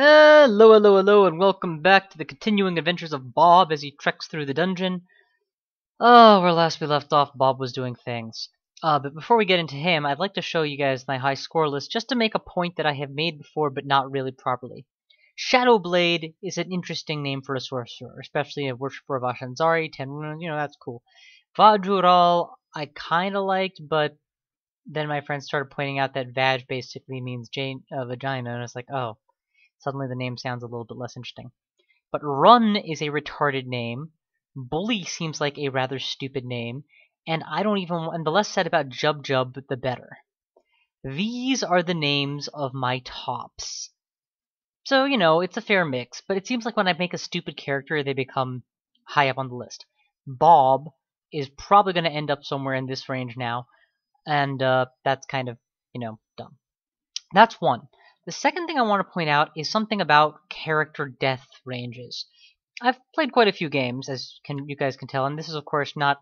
Hello, hello, hello, and welcome back to the continuing adventures of Bob as he treks through the dungeon. Oh, where last we left off, Bob was doing things. But before we get into him, I'd like to show you guys my high score list just to make a point that I have made before but not really properly. Shadowblade is an interesting name for a sorcerer, especially a worshiper of Ashanzari, 10 runes, that's cool. Vaj'ural, I kinda liked, but then my friends started pointing out that Vaj basically means vagina, and it's like, oh. Suddenly the name sounds a little bit less interesting. But Run is a retarded name. Bully seems like a rather stupid name. And and the less said about Jub Jub, the better. These are the names of my tops. So, it's a fair mix, but it seems like when I make a stupid character, they become high up on the list. Bob is probably going to end up somewhere in this range now, and that's kind of, dumb. That's one. The second thing I want to point out is something about character death ranges. I've played quite a few games, as you guys can tell, and this is of course not...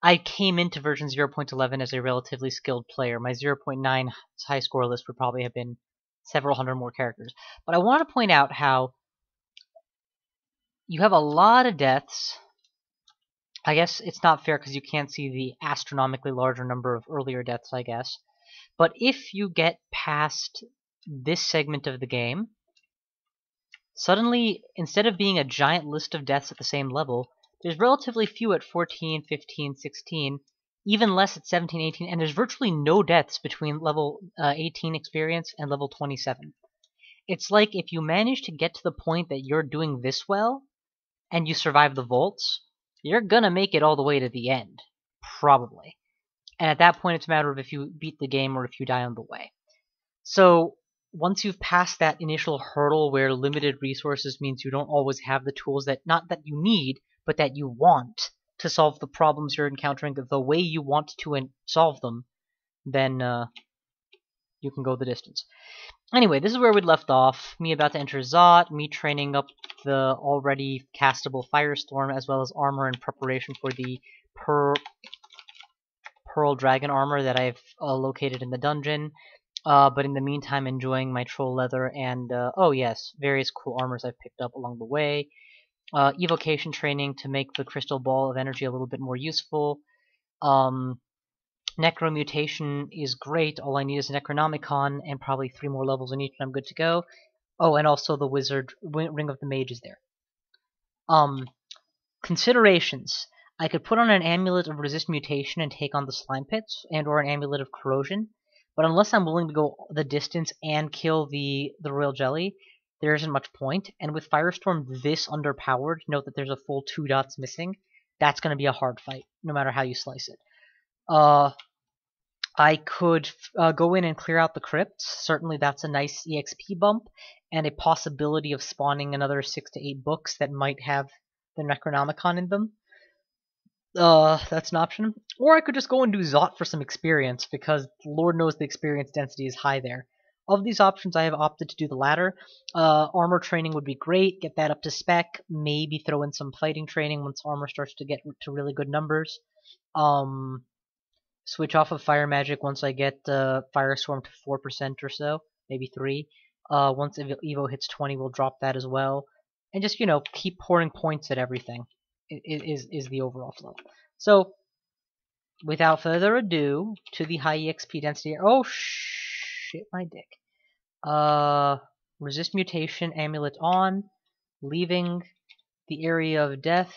I came into version 0.11 as a relatively skilled player. My 0.9 high score list would probably have been several hundred more characters. But I want to point out how you have a lot of deaths. I guess it's not fair because you can't see the astronomically larger number of earlier deaths, I guess. But if you get past this segment of the game, suddenly, instead of being a giant list of deaths at the same level, there's relatively few at 14, 15, 16, even less at 17, 18, and there's virtually no deaths between level 18 experience and level 27. It's like if you manage to get to the point that you're doing this well, and you survive the vaults, you're gonna make it all the way to the end. Probably. And at that point, it's a matter of if you beat the game or if you die on the way. So, once you've passed that initial hurdle where limited resources means you don't always have the tools that, not that you need, but that you want to solve the problems you're encountering the way you want to solve them, then you can go the distance. Anyway, this is where we left off. Me about to enter Zot, me training up the already castable Firestorm, as well as armor in preparation for the Pearl Dragon armor that I've located in the dungeon. But in the meantime, enjoying my troll leather and, oh yes, various cool armors I've picked up along the way. Evocation training to make the crystal ball of energy a little bit more useful. Necromutation is great. All I need is a Necronomicon and probably 3 more levels in each and I'm good to go. Oh, and also the Wizard Ring of the Mage is there. Considerations. I could put on an Amulet of Resist Mutation and take on the Slime Pits, and or an Amulet of Corrosion. But unless I'm willing to go the distance and kill the Royal Jelly, there isn't much point. And with Firestorm this underpowered, note that there's a full 2 dots missing. That's going to be a hard fight, no matter how you slice it. I could go in and clear out the crypts. Certainly that's a nice EXP bump, and a possibility of spawning another 6 to 8 books that might have the Necronomicon in them. That's an option. Or I could just go and do Zot for some experience, because Lord knows the experience density is high there. Of these options, I have opted to do the latter. Armor training would be great, get that up to spec, maybe throw in some fighting training once armor starts to get to really good numbers. Switch off of fire magic once I get Firestorm to 4% or so, maybe 3. Once Evo hits 20, we'll drop that as well. And just, keep pouring points at everything. Is the overall flow. So, without further ado, to the high EXP density. Oh shit, my dick. Resist mutation, amulet on, leaving the area of death.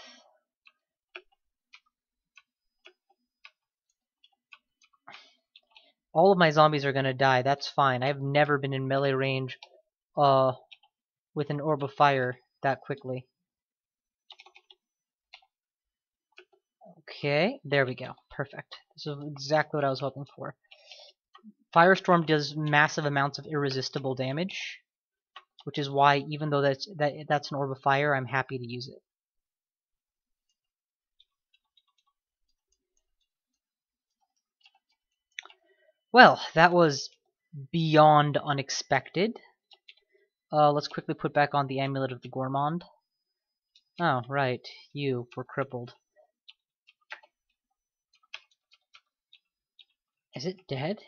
All of my zombies are gonna die. That's fine. I've never been in melee range, with an orb of fire that quickly. Okay, there we go. Perfect. This is exactly what I was hoping for. Firestorm does massive amounts of irresistible damage, which is why, even though that's an orb of fire, I'm happy to use it. Well, that was beyond unexpected. Let's quickly put back on the Amulet of the Gourmand. Oh, right. You were crippled. Is it dead?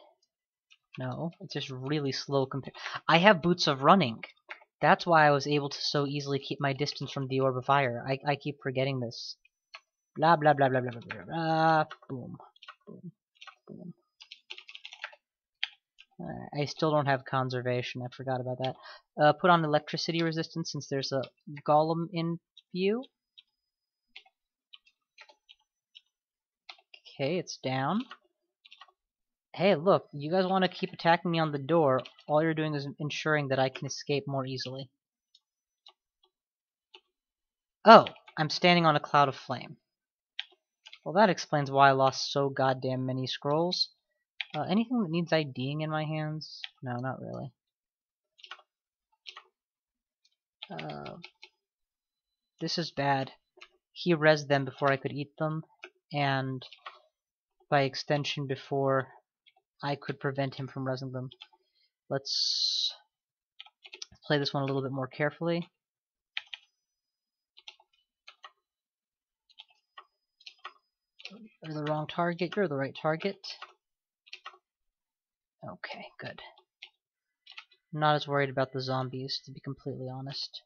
No, it's just really slow compared. I have Boots of Running. That's why I was able to so easily keep my distance from the orb of fire. I keep forgetting this. Blah blah blah blah blah blah blah blah. Boom. Boom. Boom. I still don't have conservation. I forgot about that. Put on electricity resistance since there's a golem in view. Okay, it's down. Hey, look, you guys want to keep attacking me on the door. All you're doing is ensuring that I can escape more easily. Oh, I'm standing on a cloud of flame. Well, that explains why I lost so goddamn many scrolls. Anything that needs IDing in my hands? No, not really. This is bad. He rezzed them before I could eat them, and by extension before I could prevent him from rezzing them. Let's play this one a little bit more carefully. You're the wrong target, you're the right target. Okay, good. I'm not as worried about the zombies, to be completely honest.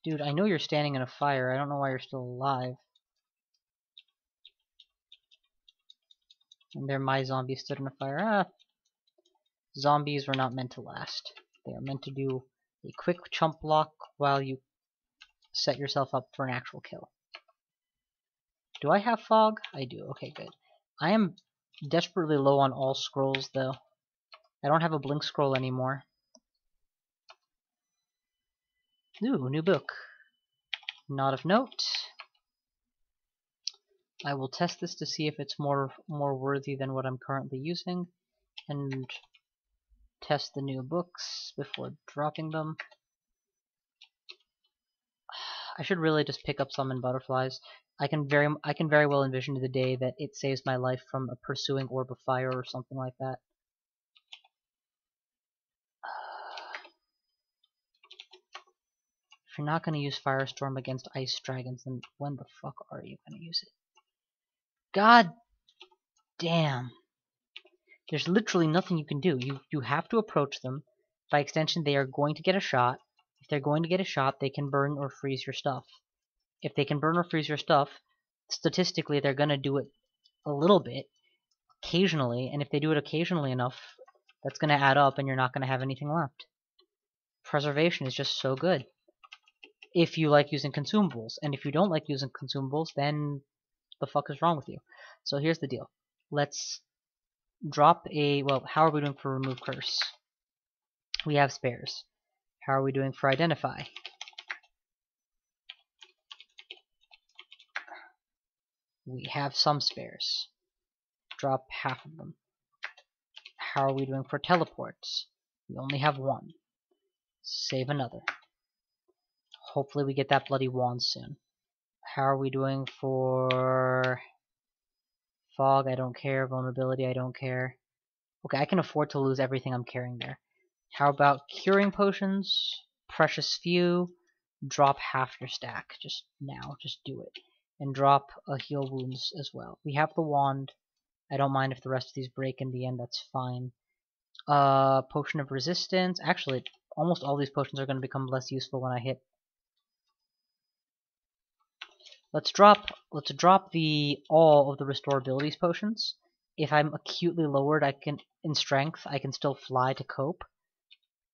Dude, I know you're standing in a fire. I don't know why you're still alive. And there my zombie stood in a fire. Ah, zombies were not meant to last. They are meant to do a quick chump block while you set yourself up for an actual kill. Do I have fog? I do. Okay, good. I am desperately low on all scrolls, though. I don't have a blink scroll anymore. Ooh, new book. Not of note. I will test this to see if it's more worthy than what I'm currently using, and test the new books before dropping them. I should really just pick up Summon Butterflies. I can very well envision the day that it saves my life from a pursuing orb of fire or something like that. If you're not going to use Firestorm against ice dragons, then when the fuck are you going to use it? God damn. There's literally nothing you can do. You have to approach them. By extension, they are going to get a shot. If they're going to get a shot, they can burn or freeze your stuff. If they can burn or freeze your stuff, statistically they're going to do it a little bit, occasionally, and if they do it occasionally enough, that's going to add up and you're not going to have anything left. Preservation is just so good. If you like using consumables, and if you don't like using consumables, then the fuck is wrong with you? So here's the deal. Let's drop a, well, how are we doing for remove curse? We have spares. How are we doing for identify? We have some spares. Drop half of them. How are we doing for teleports? We only have one. Save another. Hopefully we get that bloody wand soon. How are we doing for fog? I don't care. Vulnerability? I don't care. Okay, I can afford to lose everything I'm carrying there. How about curing potions? Precious few. Drop half your stack. Just now. Just do it. And drop a heal wounds as well. We have the wand. I don't mind if the rest of these break in the end. That's fine. Potion of resistance. Actually, almost all these potions are going to become less useful when I hit. Let's drop the all of the restore abilities potions. If I'm acutely lowered, in strength, I can still fly to cope,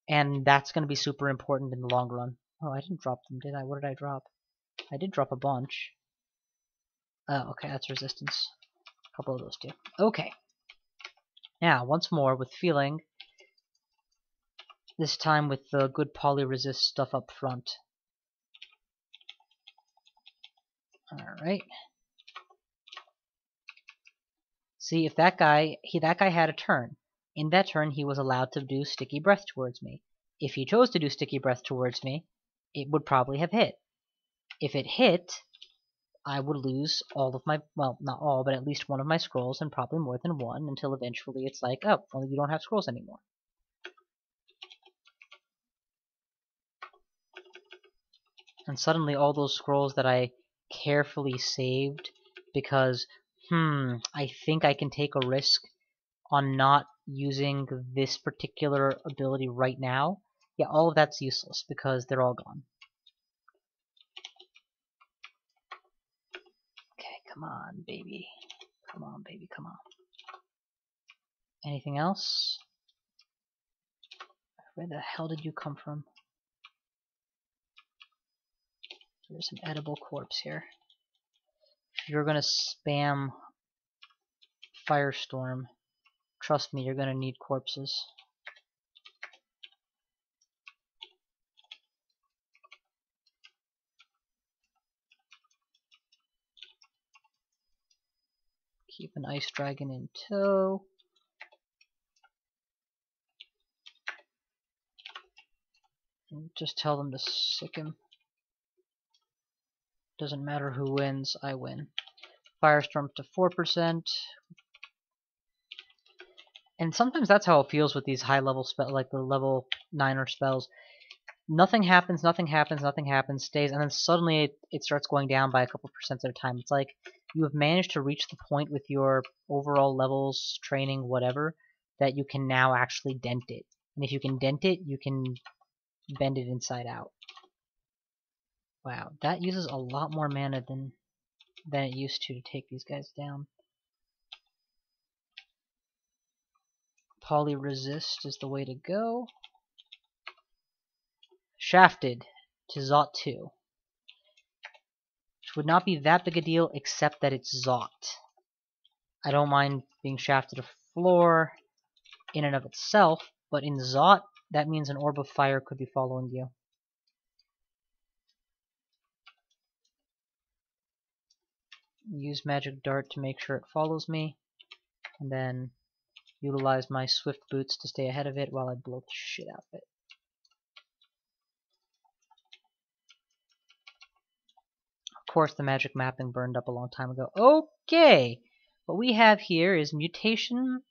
and that's going to be super important in the long run. Oh, I didn't drop them, did I? What did I drop? I did drop a bunch. Okay, that's resistance. A couple of those too. Okay. Now, once more with feeling. This time with the good poly-resist stuff up front. Alright. See, if that guy had a turn. In that turn, he was allowed to do Sticky Breath towards me. If he chose to do Sticky Breath towards me, it would probably have hit. If it hit, I would lose all of my, well, not all, but at least one of my scrolls, and probably more than one, until eventually it's like, oh, well, you don't have scrolls anymore. And suddenly all those scrolls that I carefully saved because, I think I can take a risk on not using this particular ability right now. Yeah, all of that's useless because they're all gone. Okay, come on, baby. Come on, baby, come on. Anything else? Where the hell did you come from? There's an edible corpse here. If you're gonna spam Firestorm, trust me, you're gonna need corpses. Keep an ice dragon in tow. And just tell them to sick him. Doesn't matter who wins, I win. Firestorm to 4%. And sometimes that's how it feels with these high level spells, like the level 9er spells. Nothing happens, nothing happens, nothing happens, stays, and then suddenly it starts going down by a couple percent at a time. It's like you have managed to reach the point with your overall levels, training, whatever, that you can now actually dent it. And if you can dent it, you can bend it inside out. Wow, that uses a lot more mana than it used to take these guys down. Poly resist is the way to go. Shafted to Zot 2. Which would not be that big a deal except that it's Zot. I don't mind being shafted to floor in and of itself, but in Zot, that means an orb of fire could be following you. Use magic dart to make sure it follows me, and then utilize my swift boots to stay ahead of it while I blow the shit out of it. Of course, the magic mapping burned up a long time ago. Okay, what we have here is mutation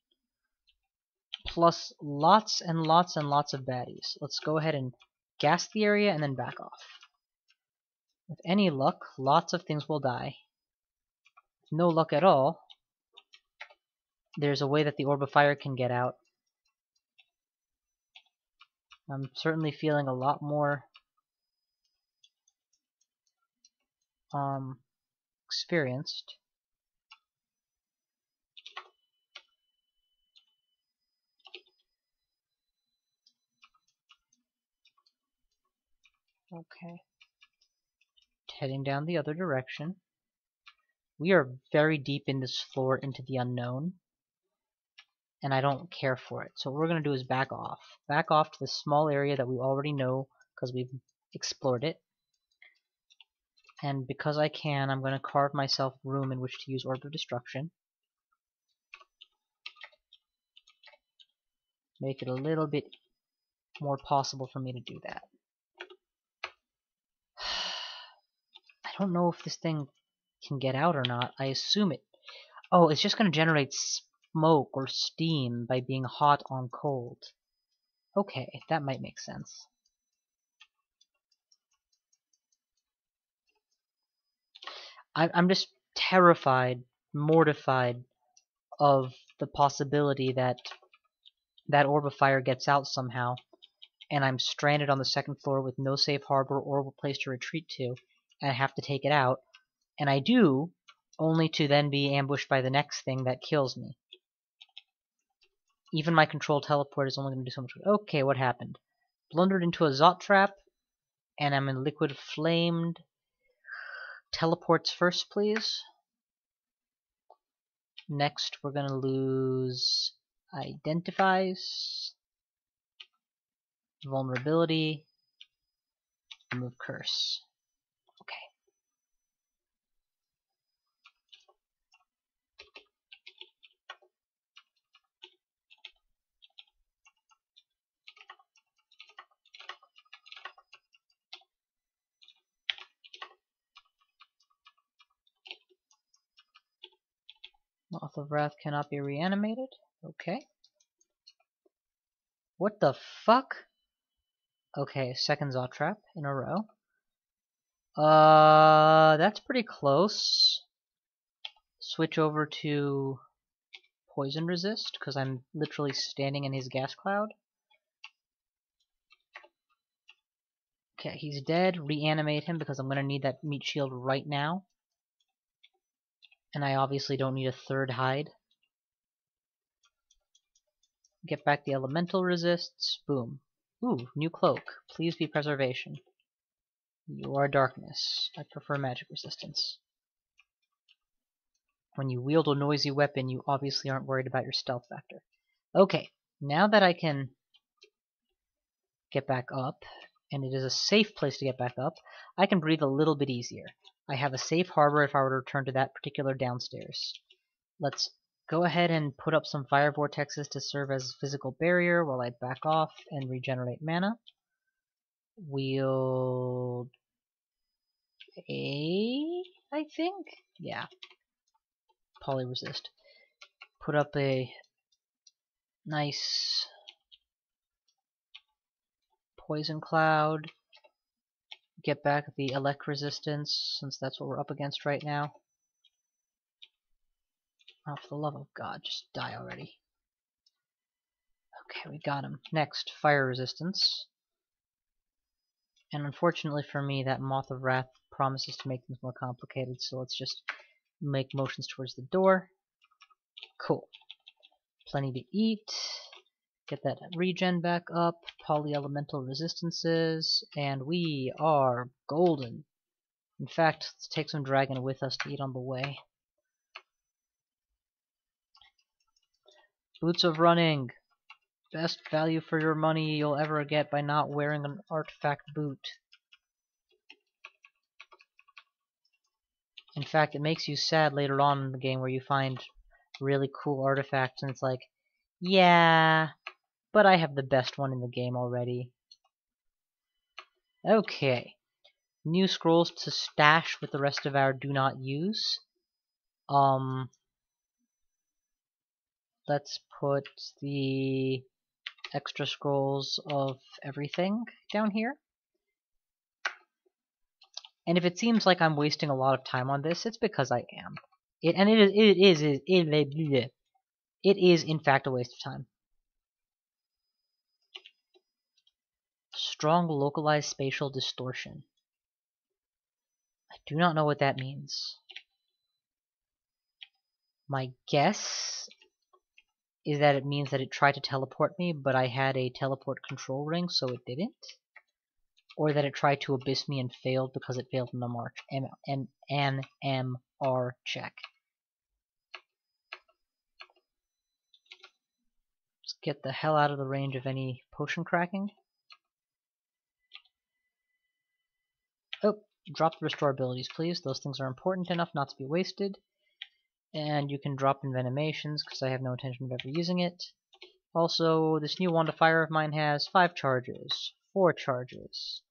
plus lots and lots and lots of baddies. Let's go ahead and gas the area and then back off. With any luck, lots of things will die. With no luck at all, there's a way that the orb of fire can get out. I'm certainly feeling a lot more experienced. Okay. Heading down the other direction. We are very deep in this floor into the unknown, and I don't care for it. So what we're going to do is back off. Back off to the small area that we already know because we've explored it. And because I can, I'm going to carve myself room in which to use Orb of Destruction. Make it a little bit more possible for me to do that. I don't know if this thing can get out or not. I assume it... Oh, it's just going to generate smoke or steam by being hot on cold. Okay, that might make sense. I'm just terrified, mortified of the possibility that that orb of fire gets out somehow, and I'm stranded on the second floor with no safe harbor or a place to retreat to, and I have to take it out, and I do, only to then be ambushed by the next thing that kills me. Even my control teleport is only going to do so much. Okay, what happened? Blundered into a Zot trap, and I'm in liquid flamed. Teleports first, please. Next, we're going to lose Identifies, Vulnerability, Remove Curse. Okay. Moth of Wrath cannot be reanimated. Okay. What the fuck? Okay, second Zot trap in a row. That's pretty close. Switch over to poison resist, because I'm literally standing in his gas cloud. Okay, he's dead. Reanimate him, because I'm going to need that meat shield right now. And I obviously don't need a third hide. Get back the elemental resists. Boom. Ooh, new cloak. Please be preservation. You are darkness. I prefer magic resistance. When you wield a noisy weapon, you obviously aren't worried about your stealth factor. Okay, now that I can get back up, and it is a safe place to get back up, I can breathe a little bit easier. I have a safe harbor if I were to return to that particular downstairs. Let's go ahead and put up some fire vortexes to serve as a physical barrier while I back off and regenerate mana. Wield A, I think? Yeah. Polyresist. Put up a nice poison cloud. Get back the elect resistance, since that's what we're up against right now. Oh, for the love of God, just die already. Okay, we got him. Next, fire resistance. And unfortunately for me, that Moth of Wrath promises to make things more complicated, so let's just make motions towards the door. Cool. Plenty to eat. Get that regen back up. Polyelemental resistances. And we are golden. In fact, let's take some dragon with us to eat on the way. Boots of Running. Best value for your money you'll ever get by not wearing an artifact boot. In fact, it makes you sad later on in the game where you find really cool artifacts and it's like, yeah, but I have the best one in the game already. Okay. New scrolls to stash with the rest of our do not use. Let's put the extra scrolls of everything down here. And if it seems like I'm wasting a lot of time on this, it's because I am. It is in fact a waste of time. Strong localized spatial distortion. I do not know what that means. My guess is that it means that it tried to teleport me, but I had a teleport control ring, so it didn't. Or that it tried to abyss me and failed because it failed an MR check. Let's get the hell out of the range of any potion cracking. Oh, drop the restore abilities, please. Those things are important enough not to be wasted. And you can drop Envenomations, because I have no intention of ever using it. Also, this new wand of fire of mine has 5 charges. 4 charges.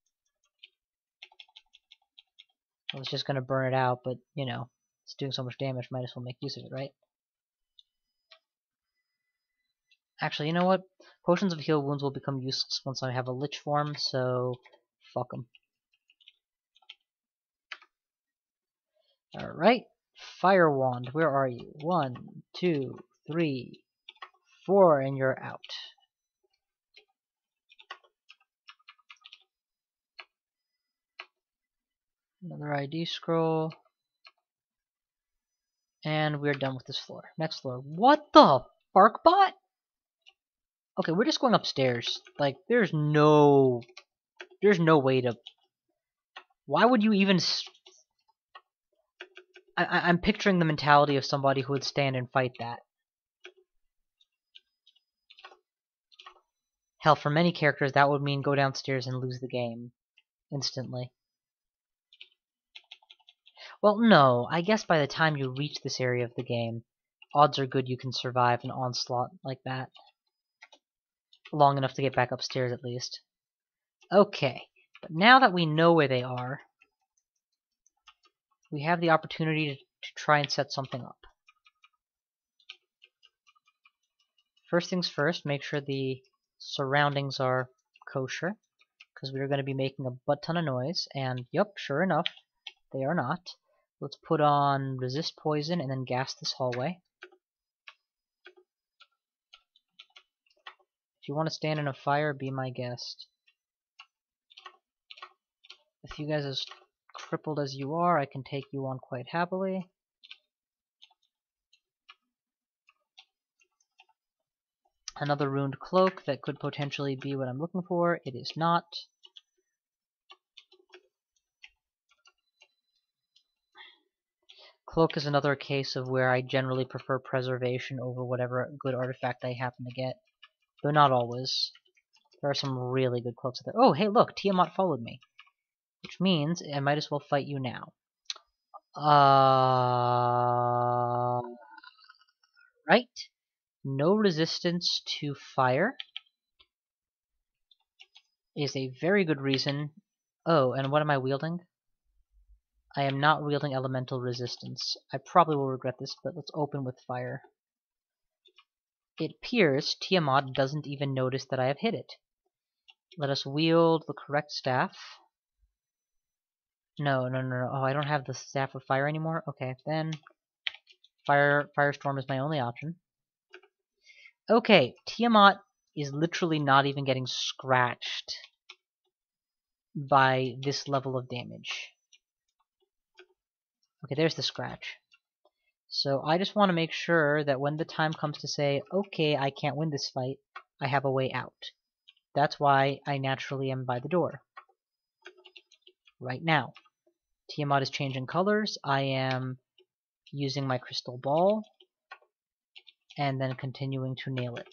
I was just going to burn it out, but, you know, it's doing so much damage, might as well make use of it, right? Actually, you know what? Potions of heal wounds will become useless once I have a lich form, so fuck them. Alright, Fire Wand, where are you? 1, 2, 3, 4, and you're out. Another ID scroll. And we're done with this floor. Next floor. What the Bark bot? Okay, we're just going upstairs. Like, there's no way to... Why would you even... I'm picturing the mentality of somebody who would stand and fight that. Hell, for many characters, that would mean go downstairs and lose the game. Instantly. Well, no. I guess by the time you reach this area of the game, odds are good you can survive an onslaught like that. Long enough to get back upstairs, at least. Okay. But now that we know where they are, we have the opportunity to try and set something up. First things first, make sure the surroundings are kosher, because we're going to be making a butt ton of noise, and yep, sure enough, they are not. Let's put on resist poison and then gas this hallway. If you want to stand in a fire, be my guest. With you guys as crippled as you are, I can take you on quite happily. Another ruined cloak that could potentially be what I'm looking for. It is not. Cloak is another case of where I generally prefer preservation over whatever good artifact I happen to get. Though not always. There are some really good cloaks out there. Oh, hey look, Tiamat followed me. Which means I might as well fight you now. Right. No resistance to fire is a very good reason. Oh, and what am I wielding? I am not wielding elemental resistance. I probably will regret this, but let's open with fire. It appears Tiamat doesn't even notice that I have hit it. Let us wield the correct staff. No. Oh, I don't have the staff of fire anymore? Okay, then Firestorm is my only option. Okay, Tiamat is literally not even getting scratched by this level of damage. Okay, there's the scratch. So I just want to make sure that when the time comes to say, okay, I can't win this fight, I have a way out. That's why I naturally am by the door. Right now. Tiamat is changing colors. I am using my crystal ball and then continuing to nail it.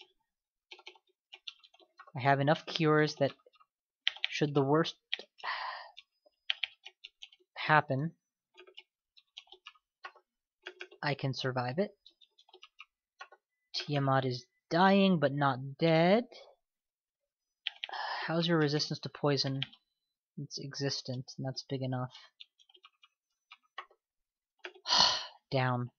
I have enough cures that should the worst happen, I can survive it. Tiamat is dying but not dead. How's your resistance to poison? It's existent, and that's big enough. Down.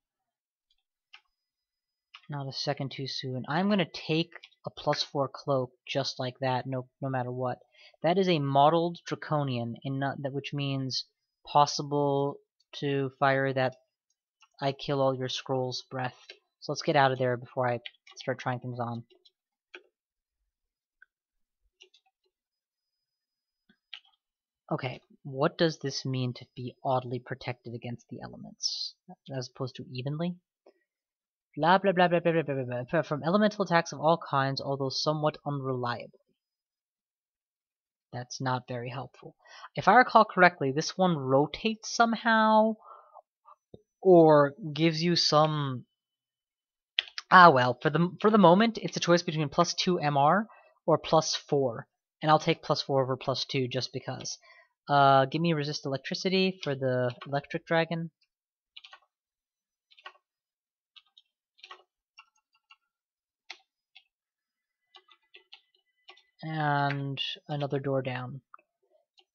Not a second too soon. I'm gonna take a +4 cloak just like that, no matter what. That is a modeled draconian, which means possible to fire that I kill all your scrolls breath. So let's get out of there before I start trying things on. Okay, what does this mean to be oddly protected against the elements, as opposed to evenly? Blah blah blah blah blah blah blah blah. From elemental attacks of all kinds, although somewhat unreliably. That's not very helpful. If I recall correctly, this one rotates somehow, or gives you some. Well, for the moment, it's a choice between +2 MR or +4, and I'll take +4 over +2 just because. Give me resist electricity for the electric dragon. And another door down.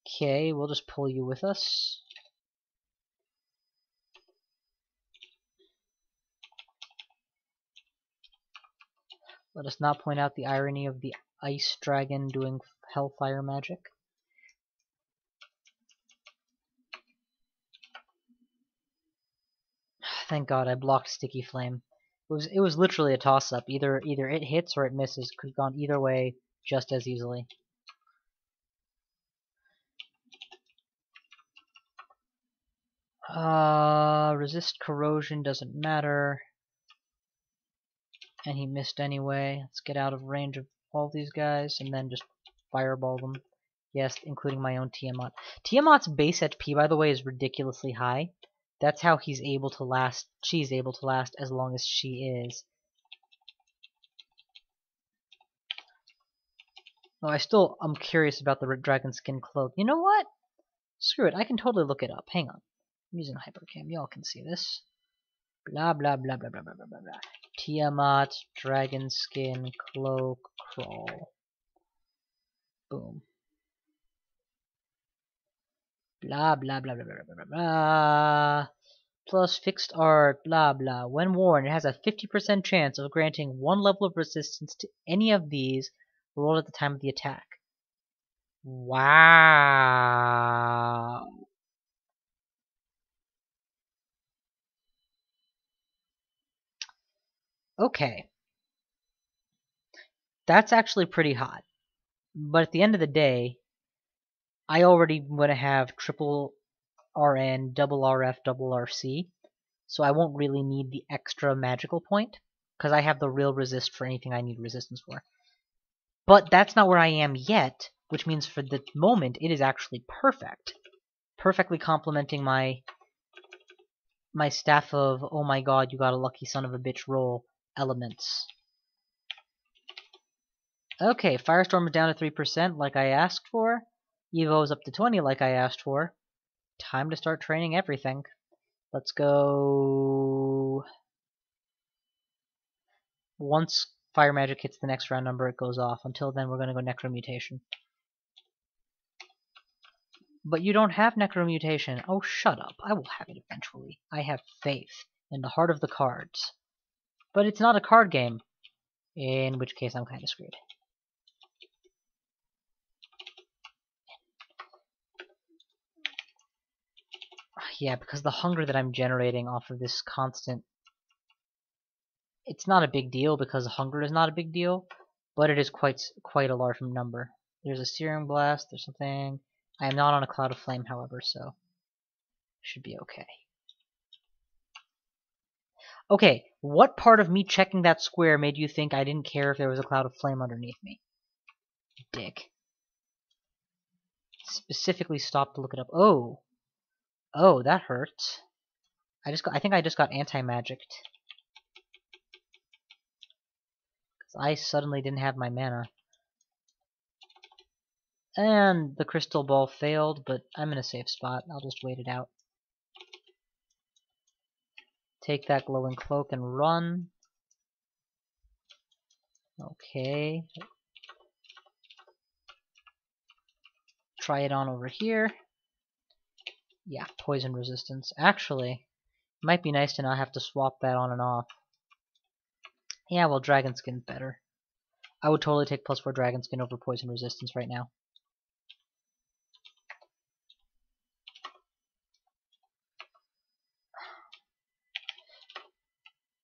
Okay, we'll just pull you with us. Let us not point out the irony of the ice dragon doing hellfire magic. Thank God I blocked Sticky Flame. It was literally a toss-up. Either it hits or it misses. Could have gone either way just as easily. Resist corrosion doesn't matter. And he missed anyway. Let's get out of range of all these guys and then just fireball them. Yes, including my own Tiamat. Tiamat's base HP, by the way, is ridiculously high. That's how he's able to last. She's able to last as long as she is. Oh, I'm curious about the dragon skin cloak. You know what? Screw it. I can totally look it up. Hang on. I'm using hypercam. Y'all can see this. Blah blah blah blah blah blah blah blah. Tiamat dragon skin cloak crawl. Boom. Blah blah blah blah blah blah blah blah. Plus fixed art, blah blah. When worn, it has a 50% chance of granting one level of resistance to any of these rolled at the time of the attack. Wow. Okay. That's actually pretty hot. But at the end of the day, I already want to have triple RN, double RF, double RC, so I won't really need the extra magical point, because I have the real resist for anything I need resistance for. But that's not where I am yet, which means for the moment it is actually perfect. Perfectly complementing my staff of, oh my god, you got a lucky son of a bitch roll elements. Okay, Firestorm is down to 3% like I asked for. Evo is up to 20 like I asked for. Time to start training everything. Let's go... Once Fire Magic hits the next round number, it goes off. Until then, we're going to go Necromutation. But you don't have Necromutation. Oh, shut up. I will have it eventually. I have faith in the heart of the cards. But it's not a card game. In which case, I'm kind of screwed. Yeah, because the hunger that I'm generating off of this constant... It's not a big deal because hunger is not a big deal, but it is quite a large number. There's a Searing Blast, there's something... I am not on a Cloud of Flame, however, so... should be okay. Okay, what part of me checking that square made you think I didn't care if there was a Cloud of Flame underneath me? Dick. Specifically stopped to look it up. Oh! Oh, that hurts. I think I just got anti-magicked. I suddenly didn't have my mana. And the crystal ball failed, but I'm in a safe spot. I'll just wait it out. Take that glowing cloak and run. Okay. Try it on over here. Yeah, poison resistance. Actually, it might be nice to not have to swap that on and off. Yeah, well, Dragon Skin's better. I would totally take +4 Dragon Skin over poison resistance right now.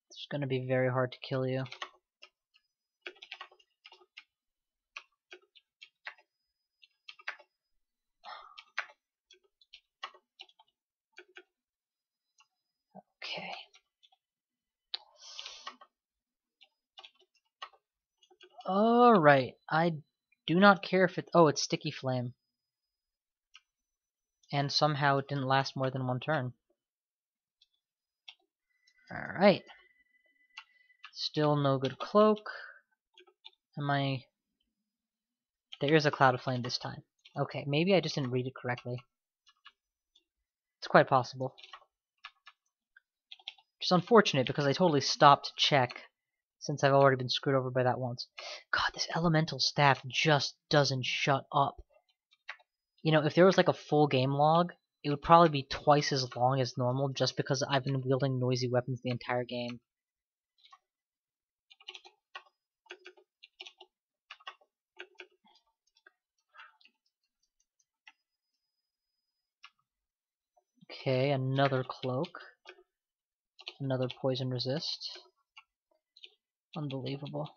It's gonna be very hard to kill you. Okay. Alright, I do not care if it... Oh, it's Sticky Flame. And somehow it didn't last more than one turn. Alright. Still no good cloak. There is a Cloud of Flame this time. Okay, maybe I just didn't read it correctly. It's quite possible. Just unfortunate because I totally stopped to check since I've already been screwed over by that once. God, this elemental staff just doesn't shut up. You know, if there was like a full game log, it would probably be twice as long as normal just because I've been wielding noisy weapons the entire game. Okay, another cloak. Another poison resist. Unbelievable.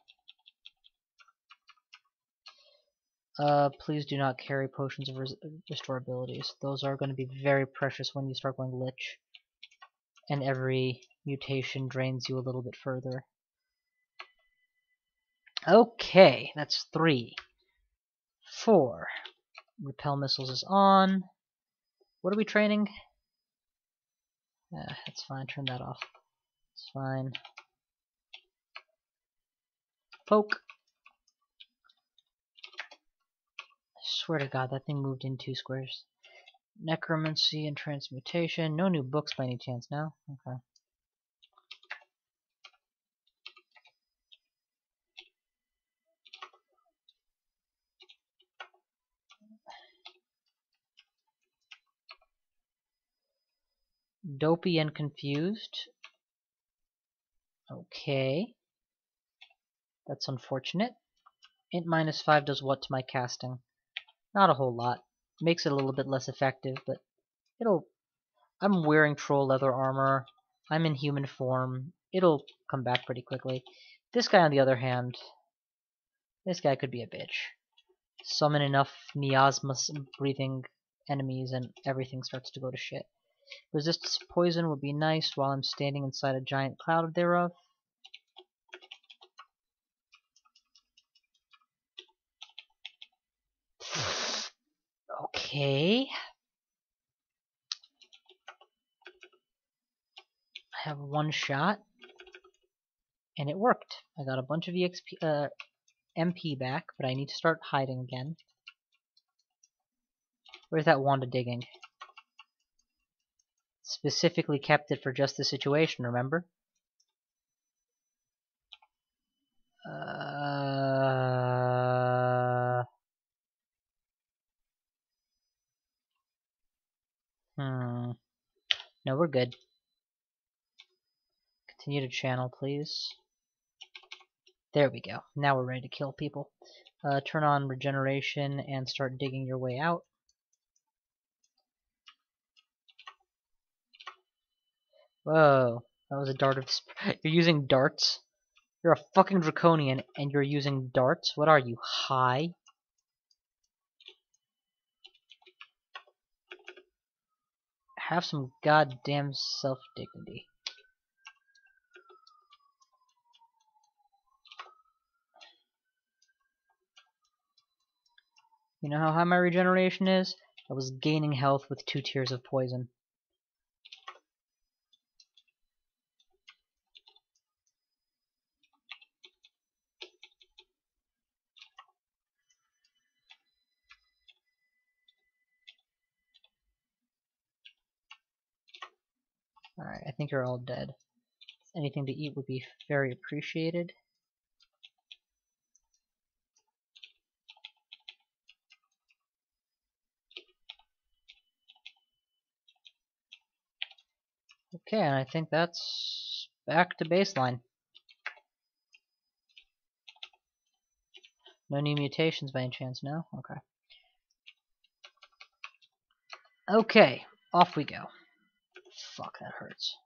Please do not carry potions of restore abilities. Those are going to be very precious when you start going Lich. And every mutation drains you a little bit further. Okay, that's 3. 4. Repel missiles is on. What are we training? That's fine, turn that off. It's fine. Poke. I swear to God, that thing moved in 2 squares. Necromancy and transmutation. No new books by any chance now? Okay. Dopey and confused. Okay. That's unfortunate. Int -5 does what to my casting? Not a whole lot. Makes it a little bit less effective, but it'll... I'm wearing troll leather armor. I'm in human form. It'll come back pretty quickly. This guy, on the other hand, this guy could be a bitch. Summon enough miasma-breathing enemies and everything starts to go to shit. Resists poison would be nice while I'm standing inside a giant cloud thereof. Okay. I have one shot. And it worked. I got a bunch of MP back, but I need to start hiding again. Where's that wand of digging? Specifically kept it for just the situation, remember? No, we're good. Continue to channel, please. There we go. Now we're ready to kill people. Turn on regeneration and start digging your way out. Whoa, that was a dart of... You're using darts? You're a fucking draconian and you're using darts? What are you, high? Have some goddamn self-dignity. You know how high my regeneration is? I was gaining health with 2 tiers of poison. Alright, I think you're all dead. Anything to eat would be very appreciated. Okay, and I think that's back to baseline. No new mutations by any chance, no? Okay. Okay, off we go. Fuck, that hurts.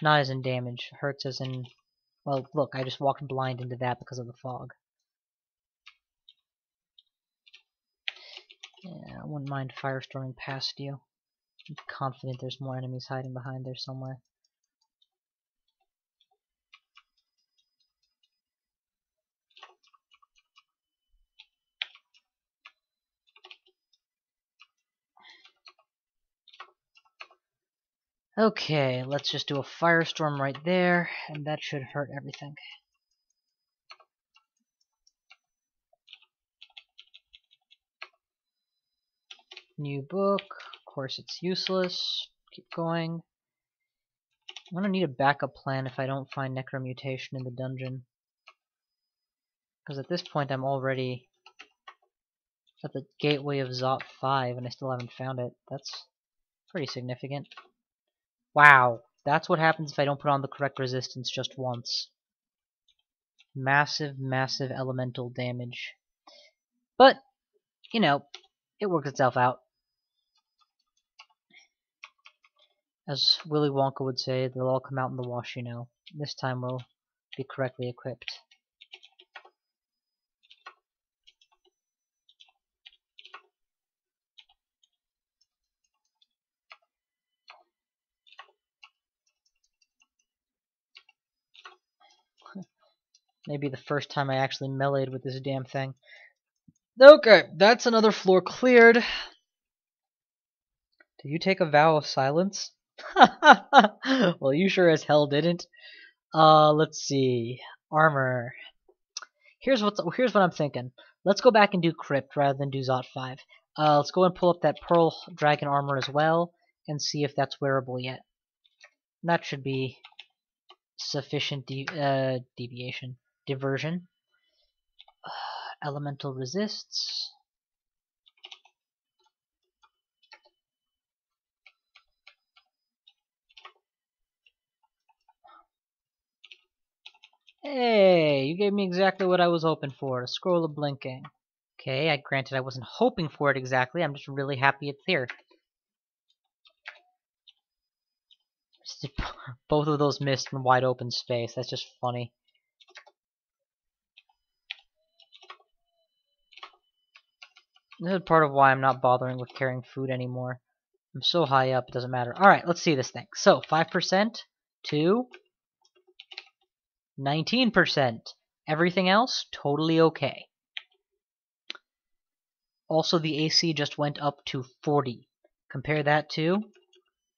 Not as in damage, hurts as in... Well, look, I just walked blind into that because of the fog. Yeah, I wouldn't mind firestorming past you. I'm confident there's more enemies hiding behind there somewhere. Okay, let's just do a firestorm right there, and that should hurt everything. New book. Of course it's useless. Keep going. I'm gonna need a backup plan if I don't find necromutation in the dungeon. Because at this point I'm already at the gateway of Zot 5 and I still haven't found it. That's pretty significant. Wow, that's what happens if I don't put on the correct resistance just once. Massive, massive elemental damage. But, you know, it works itself out. As Willy Wonka would say, they'll all come out in the wash, you know. This time we'll be correctly equipped. Maybe the first time I actually meleeed with this damn thing. Okay, that's another floor cleared. Did you take a vow of silence? Well, you sure as hell didn't. Let's see. Armor. Here's what I'm thinking. Let's go back and do Crypt rather than do Zot 5. Let's go and pull up that Pearl Dragon armor as well and see if that's wearable yet. That should be sufficient diversion. Elemental resists. Hey, you gave me exactly what I was hoping for, a scroll of blinking. Okay, granted I wasn't hoping for it exactly, I'm just really happy it's here. Both of those missed in wide open space, that's just funny. This is part of why I'm not bothering with carrying food anymore. I'm so high up, it doesn't matter. Alright, let's see this thing. So, 5% to 19%. Everything else, totally okay. Also, the AC just went up to 40. Compare that to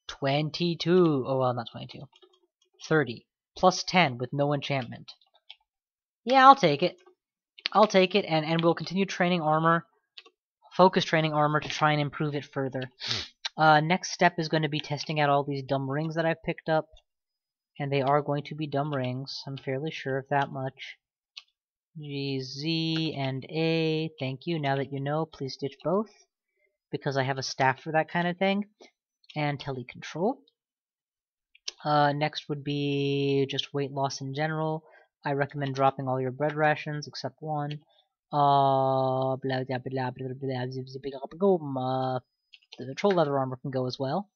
22. Oh, well, not 22. 30. Plus 10 with no enchantment. Yeah, I'll take it. I'll take it, and we'll continue training armor. Focus training armor to try and improve it further. Next step is going to be testing out all these dumb rings that I've picked up. And they are going to be dumb rings. I'm fairly sure of that much. G, Z, and A. Thank you. Now that you know, please stitch both. Because I have a staff for that kind of thing. And telecontrol. Next would be just weight loss in general. I recommend dropping all your bread rations except one. Blah blah blah blah blah blah. The troll leather armor can go as well.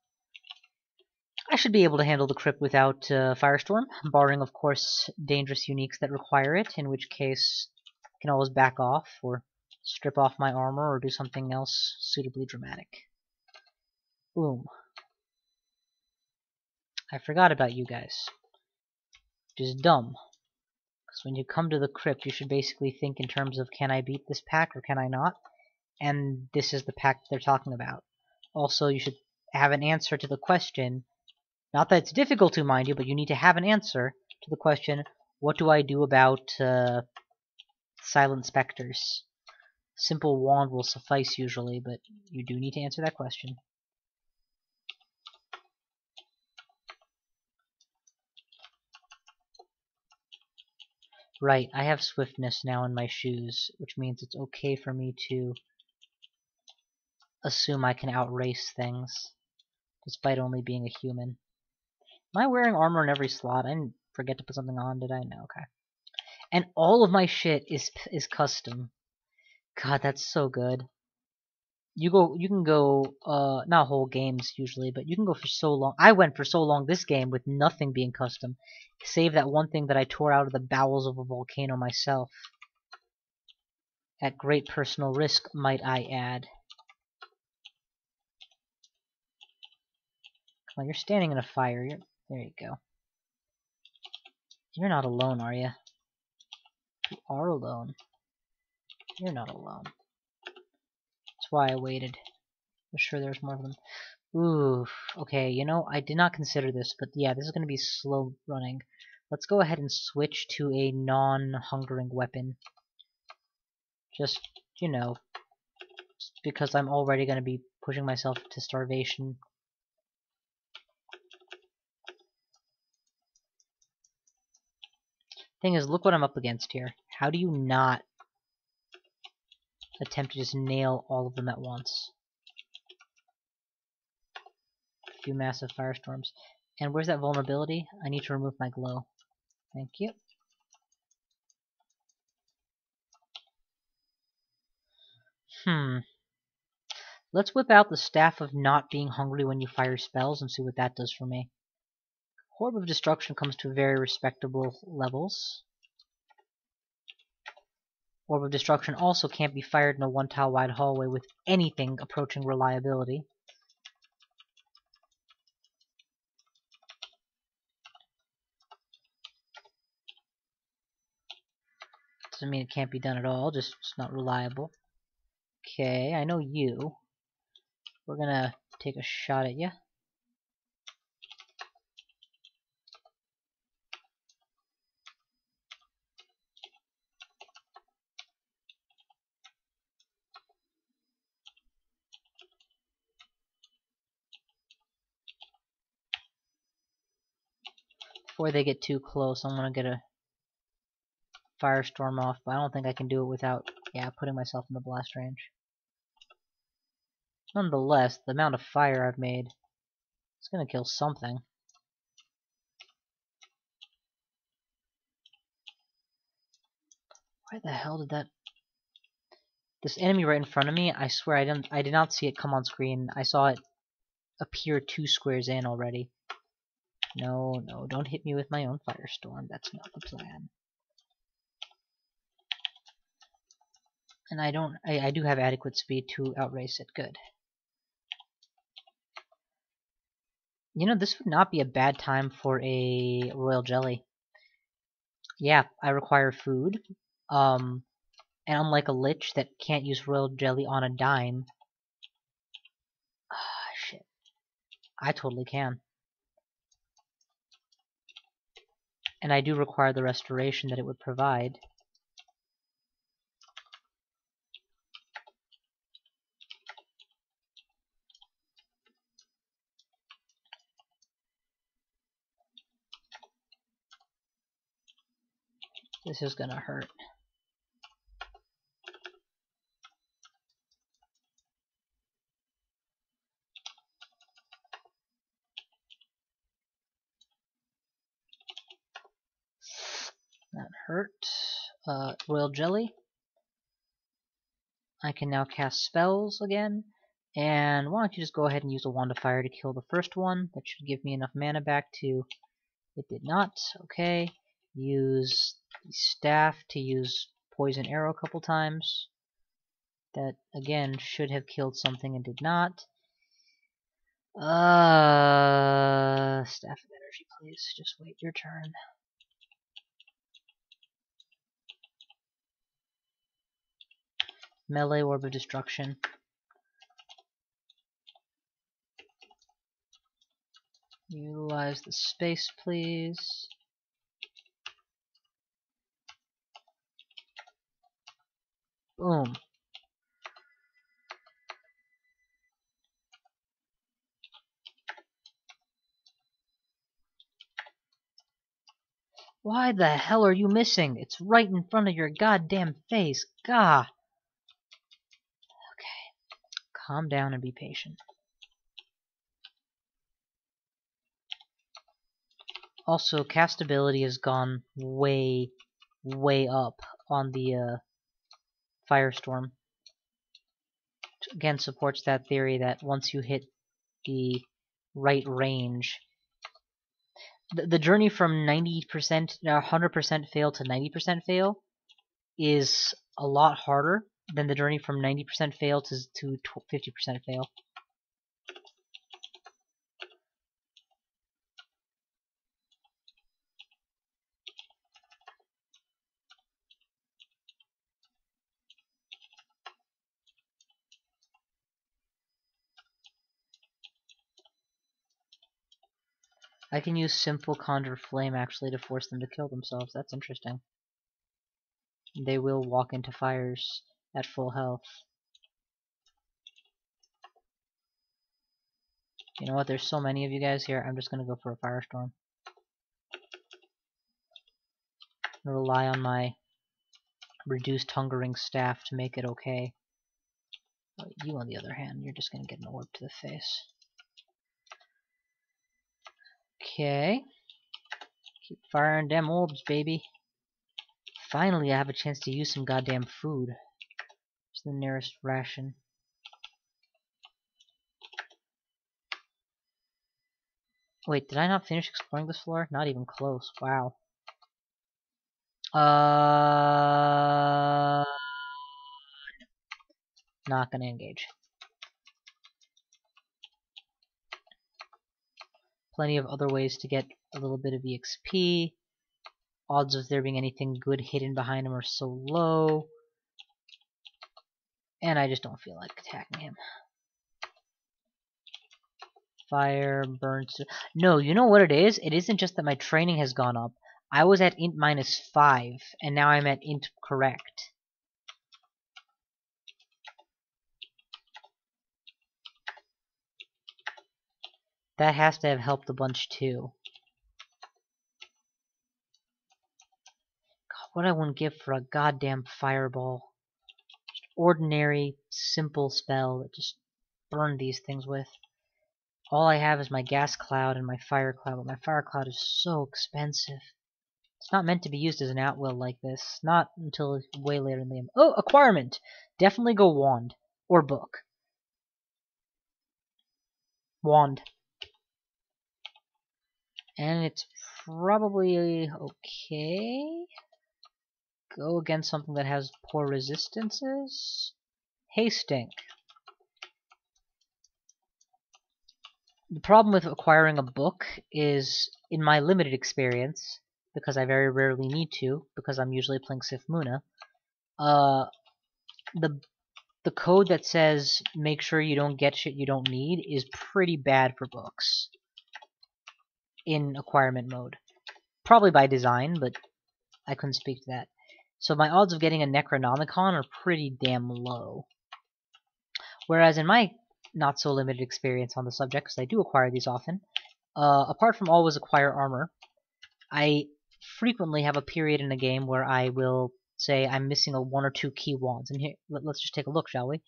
I should be able to handle the crypt without Firestorm, barring, of course, dangerous uniques that require it, in which case I can always back off, or strip off my armor, or do something else suitably dramatic. Boom. I forgot about you guys. Which is dumb. Because when you come to the crypt, you should basically think in terms of, can I beat this pack, or can I not? And this is the pack they're talking about. Also, you should have an answer to the question. Not that it's difficult to, mind you, but you need to have an answer to the question, what do I do about silent specters? Simple wand will suffice usually, but you do need to answer that question. Right, I have swiftness now in my shoes, which means it's okay for me to assume I can outrace things, despite only being a human. Am I wearing armor in every slot? I didn't forget to put something on, did I? No, okay. And all of my shit is custom. God, that's so good. You can go, not whole games usually, but you can go for so long. I went for so long this game with nothing being custom, save that one thing that I tore out of the bowels of a volcano myself. At great personal risk, might I add. Come on, you're standing in a fire. There you go. You're not alone, are you? You are alone. You're not alone. That's why I waited. I'm sure there's more of them. Ooh, okay, you know, I did not consider this, but yeah, this is going to be slow running. Let's go ahead and switch to a non-hungering weapon. Just, you know, because I'm already going to be pushing myself to starvation. Thing is, look what I'm up against here. How do you not attempt to just nail all of them at once? A few massive firestorms. And where's that vulnerability? I need to remove my glow. Thank you. Let's whip out the Staff of Not Being Hungry when you fire spells and see what that does for me. Orb of Destruction comes to very respectable levels. Orb of Destruction also can't be fired in a one-tile wide hallway with anything approaching reliability. Doesn't mean it can't be done at all, just it's not reliable. Okay, I know you. We're gonna take a shot at you. Before they get too close, I'm gonna get a firestorm off, but I don't think I can do it without, putting myself in the blast range. Nonetheless, the amount of fire I've made is gonna kill something. Why the hell did that... This enemy right in front of me, I swear I did not see it come on screen. I saw it appear 2 squares in already. No, no, don't hit me with my own firestorm. That's not the plan. And I do have adequate speed to outrace it. Good. You know, this would not be a bad time for a royal jelly. Yeah, I require food. And unlike a lich that can't use royal jelly on a dime. Ah, shit. I totally can. And I do require the restoration that it would provide. This is gonna hurt. That hurt. Royal jelly. I can now cast spells again. And why don't you just go ahead and use a wand of fire to kill the first one. That should give me enough mana back to... It did not. Okay. Use the staff to use poison arrow a couple times. That, again, should have killed something and did not. Staff of energy, please. Just wait your turn. Melee orb of destruction. Utilize the space, please. Boom. Why the hell are you missing? It's right in front of your goddamn face. Gah. Okay. Calm down and be patient. Also, castability has gone way up on the Firestorm. Which again supports that theory that once you hit the right range, the journey from 90%, 100% fail to 90% fail is a lot harder than the journey from 90% fail to 50% fail. I can use simple conjure flame actually to force them to kill themselves. That's interesting. They will walk into fires at full health. You know what? There's so many of you guys here. I'm just gonna go for a firestorm. I'm gonna rely on my reduced hungering staff to make it okay. Oh, you, on the other hand, you're just gonna get an orb to the face. Okay. Keep firing them orbs, baby. Finally, I have a chance to use some goddamn food. It's the nearest ration. Wait, did I not finish exploring this floor? Not even close. Wow. Not gonna engage. Plenty of other ways to get a little bit of EXP. Odds of there being anything good hidden behind him are so low. And I just don't feel like attacking him. Fire, burns. No, you know what it is? It isn't just that my training has gone up. I was at int -5, and now I'm at int correct. That has to have helped a bunch too. God, what I wouldn't give for a goddamn fireball. Just ordinary, simple spell that just burned these things with. All I have is my gas cloud and my fire cloud, but my fire cloud is so expensive. It's not meant to be used as an at-will like this. Not until way later in the game. Oh, acquirement! definitely go wand or book. Wand. And it's probably okay. Go against something that has poor resistances. Hasting. The problem with acquiring a book is, in my limited experience, because I very rarely need to, because I'm usually playing Sif Muna, the code that says make sure you don't get shit you don't need is pretty bad for books in acquirement mode. Probably by design, but I couldn't speak to that. So my odds of getting a Necronomicon are pretty damn low. Whereas in my not so limited experience on the subject, because I do acquire these often, apart from always acquire armor, I frequently have a period in a game where I will say I'm missing a 1 or 2 key wands. And here, let's just take a look, shall we?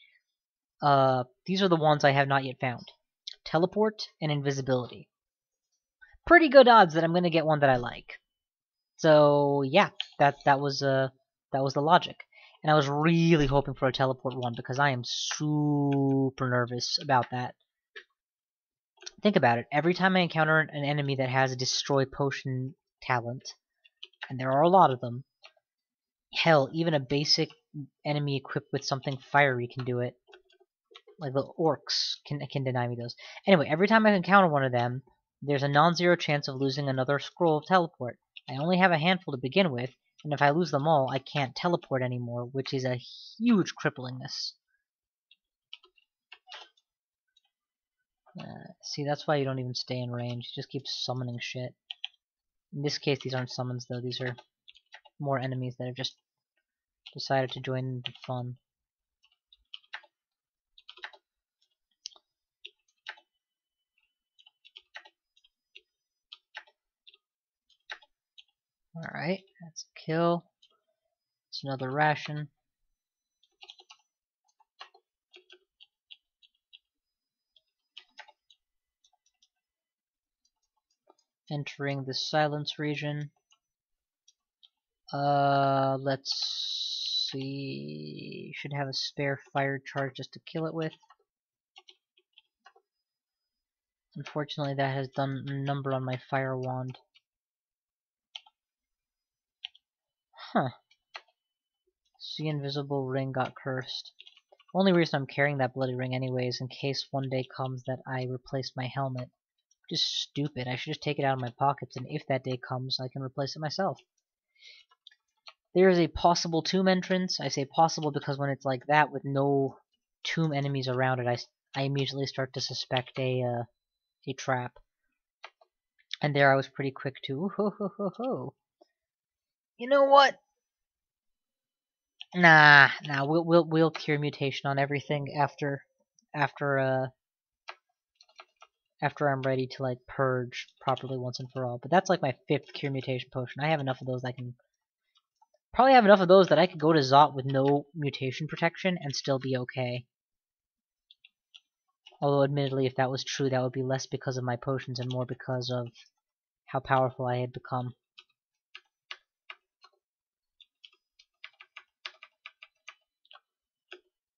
These are the wands I have not yet found. Teleport and invisibility. Pretty good odds that I'm going to get one that I like. So yeah, that was the logic. And I was really hoping for a teleport one because I am super nervous about that. Think about it. Every time I encounter an enemy that has a destroy potion talent, and there are a lot of them, hell, even a basic enemy equipped with something fiery can do it. Like the orcs can deny me those. Anyway, every time I encounter one of them, there's a non-zero chance of losing another scroll of teleport. I only have a handful to begin with, and if I lose them all, I can't teleport anymore, which is a huge cripplingness. See, that's why you don't even stay in range. You just keep summoning shit. In this case, these aren't summons, though. These are more enemies that have just decided to join the fun. Alright, that's a kill. It's another ration. Entering the silence region. Let's see. Should have a spare fire charge just to kill it with. Unfortunately, that has done a number on my fire wand. Huh. See, invisible ring got cursed. Only reason I'm carrying that bloody ring anyway is in case one day comes that I replace my helmet. Just stupid. I should just take it out of my pockets, and if that day comes, I can replace it myself. There is a possible tomb entrance. I say possible because when it's like that with no tomb enemies around it, I immediately start to suspect a trap. And there I was pretty quick to. Ho. You know what? Nah. We'll cure mutation on everything after I'm ready to like purge properly once and for all. But that's like my 5th cure mutation potion. I have enough of those that I can probably have enough of those that I could go to Zot with no mutation protection and still be okay. Although admittedly, if that was true, that would be less because of my potions and more because of how powerful I had become.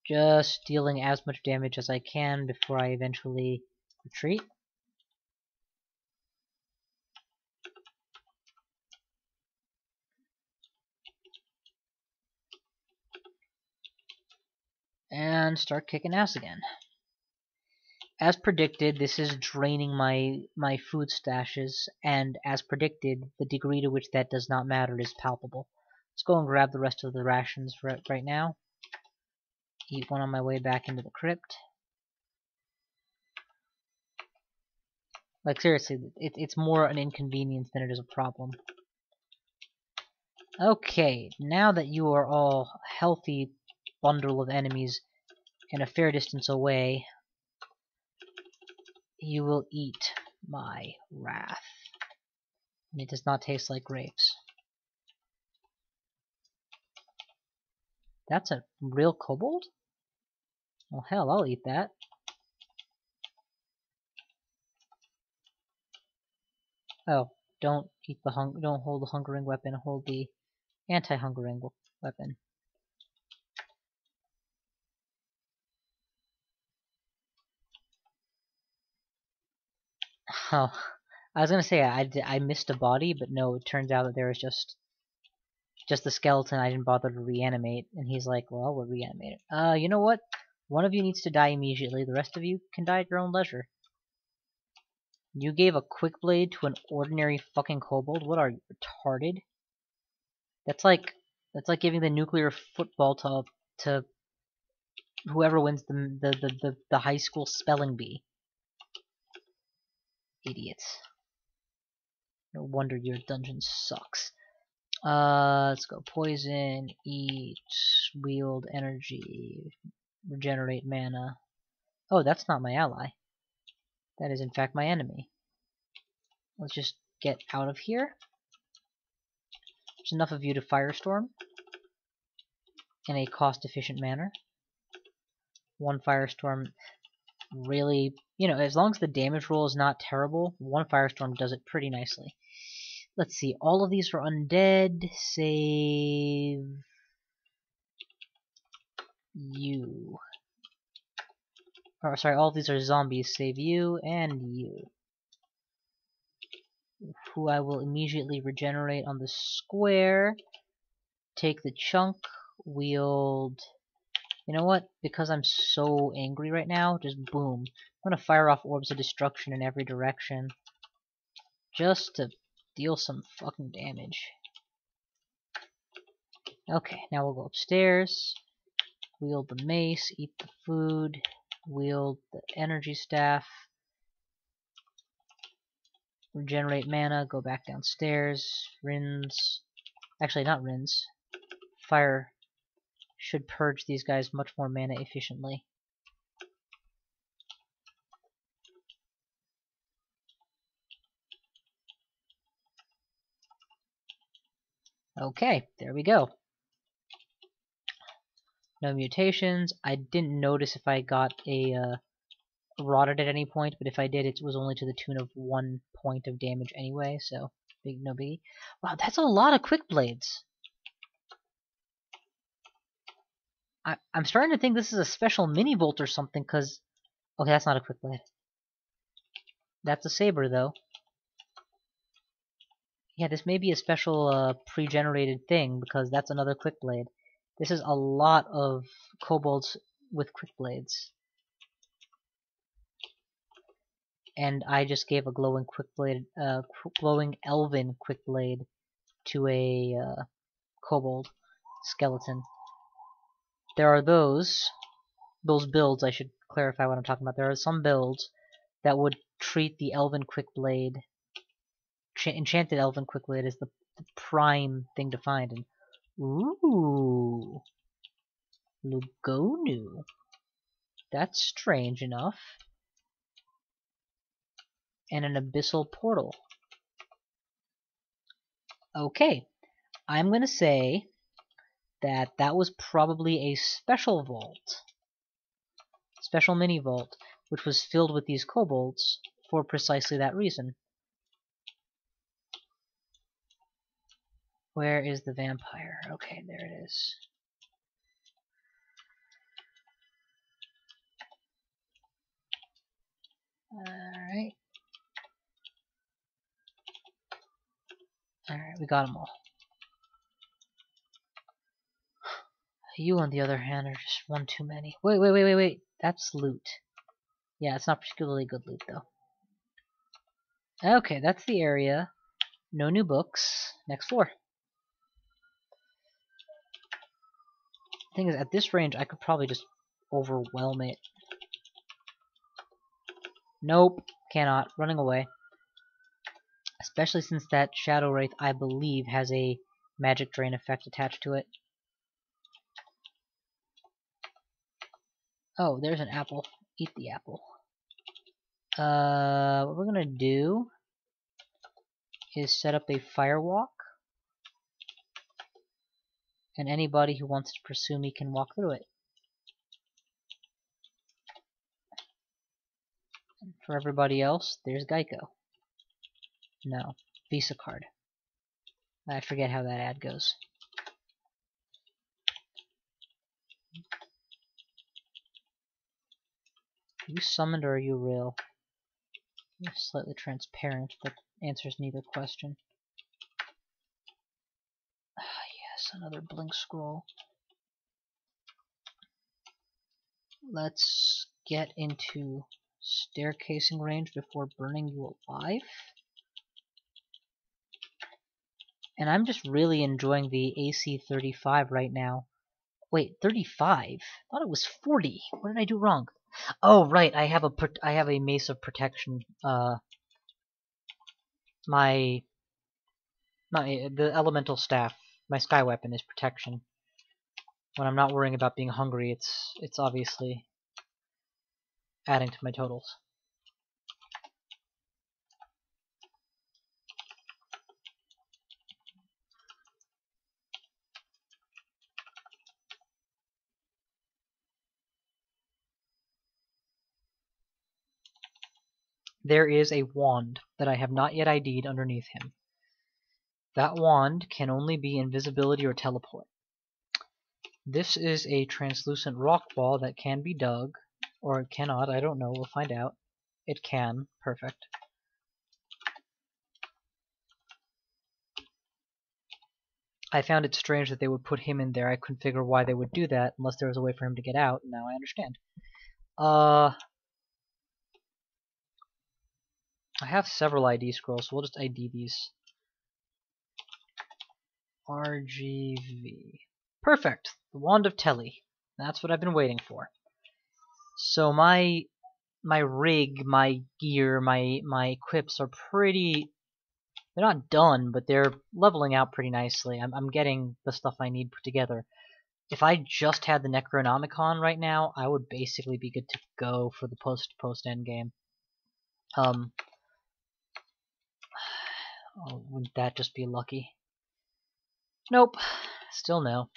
Just dealing as much damage as I can before I eventually retreat. And start kicking ass again. As predicted, this is draining my food stashes, and as predicted, the degree to which that does not matter is palpable. Let's go and grab the rest of the rations right now. Eat one on my way back into the crypt. Like seriously, it's more an inconvenience than it is a problem. Okay, now that you are all healthy bundle of enemies and a fair distance away, you will eat my wrath. And it does not taste like grapes. That's a real kobold? Well, hell, I'll eat that. Oh, don't hold the hungering weapon, hold the anti-hungering weapon. Oh, I was gonna say I missed a body, but no, it turns out that there was just the skeleton I didn't bother to reanimate, and he's like, well, we'll reanimate it. You know what? One of you needs to die immediately, the rest of you can die at your own leisure. You gave a quick blade to an ordinary fucking kobold? What are you, retarded? That's like giving the nuclear football to whoever wins the high school spelling bee. Idiots. No wonder your dungeon sucks. Let's go. Poison, eat, wield energy, regenerate mana. Oh, that's not my ally. That is in fact my enemy. Let's just get out of here. There's enough of you to firestorm in a cost-efficient manner. One firestorm really, as long as the damage roll is not terrible, one firestorm does it pretty nicely. Let's see, all of these are undead, save you. Oh, sorry, all of these are zombies, save you and you. Who I will immediately regenerate on the square. Take the chunk, wield... You know what? Because I'm so angry right now, just boom. I'm gonna fire off orbs of destruction in every direction. Just to deal some fucking damage. Okay, now we'll go upstairs. Wield the mace, eat the food, wield the energy staff. Regenerate mana, go back downstairs. Rinse. Actually, not rinse. Fire should purge these guys much more mana efficiently. Okay, there we go. No mutations. I didn't notice if I got a rotted at any point, but if I did, it was only to the tune of 1 point of damage anyway, so no biggie. Wow, that's a lot of quick blades. I'm starting to think this is a special mini volt or something, because... Okay, that's not a quick blade. That's a saber, though. Yeah, this may be a special pre-generated thing, because that's another quick blade. This is a lot of kobolds with quick blades. And I just gave a glowing quick blade, glowing elven quick blade to a kobold skeleton. There are those builds, I should clarify what I'm talking about. There are some builds that would treat the elven quick blade, enchanted elven quick blade, as the prime thing to find. And ooh, Lugonu. That's strange enough. And an abyssal portal. Okay, I'm gonna say that was probably a special vault. Special mini vault, which was filled with these kobolds for precisely that reason. Where is the vampire? Okay, there it is. Alright. Alright, we got them all. You, on the other hand, are just one too many. Wait. That's loot. Yeah, it's not particularly good loot, though. Okay, that's the area. No new books. Next floor. Thing is, at this range, I could probably just overwhelm it. Nope, cannot. Running away. Especially since that Shadow Wraith, I believe, has a magic drain effect attached to it. Oh, there's an apple. Eat the apple. What we're gonna do is set up a firewalk. And anybody who wants to pursue me can walk through it. And for everybody else, there's Geico. No, Visa card. I forget how that ad goes. Are you summoned or are you real? Slightly transparent, but answers neither question. Yes, another blink scroll. Let's get into staircasing range before burning you alive. And I'm just really enjoying the AC 35 right now. Wait, 35? I thought it was 40. What did I do wrong? Oh, right. I have a mace of protection. The elemental staff, my sky weapon is protection. When I'm not worrying about being hungry, it's obviously adding to my totals. There is a wand that I have not yet ID'd underneath him. That wand can only be invisibility or teleport. This is a translucent rock ball that can be dug, or it cannot, I don't know, we'll find out. It can, perfect. I found it strange that they would put him in there. I couldn't figure why they would do that unless there was a way for him to get out. Now I understand. I have several ID scrolls, so we'll just ID these. RGV. Perfect! The Wand of Telly. That's what I've been waiting for. So my rig, my gear, my equips are pretty... They're not done, but they're leveling out pretty nicely. I'm getting the stuff I need put together. If I just had the Necronomicon right now, I would basically be good to go for the post-end game. Oh, wouldn't that just be lucky? Nope. Still no.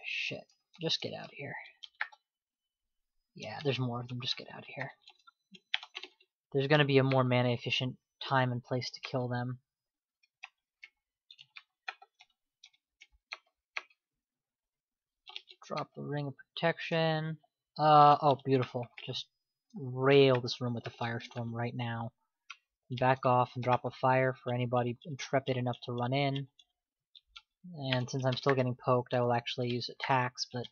Shit. Just get out of here. Yeah, there's more of them. Just get out of here. There's gonna be a more mana efficient time and place to kill them. Drop the Ring of Protection. Oh, beautiful. Just rail this room with the Firestorm right now. Back off and drop a fire for anybody intrepid enough to run in. And since I'm still getting poked, I will actually use attacks, but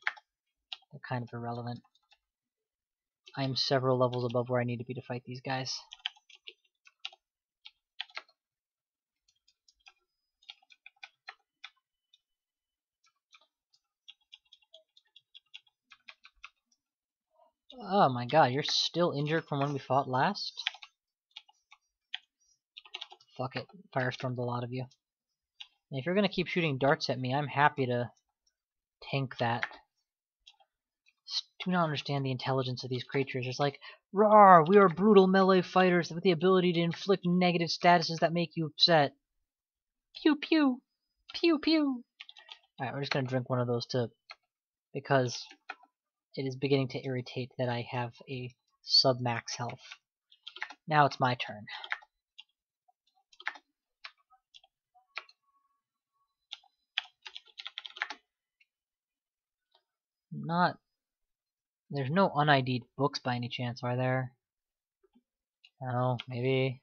they're kind of irrelevant. I'm several levels above where I need to be to fight these guys. Oh my god, you're still injured from when we fought last? Fuck it, Firestormed a lot of you. And if you're gonna keep shooting darts at me, I'm happy to tank that. Do not understand the intelligence of these creatures. It's like, "Rawr, we are brutal melee fighters with the ability to inflict negative statuses that make you upset." Pew pew! Pew pew! Alright, we're just gonna drink one of those too, because it is beginning to irritate that I have a sub-max health. Now it's my turn. There's no un-ID'd books by any chance, are there? No, maybe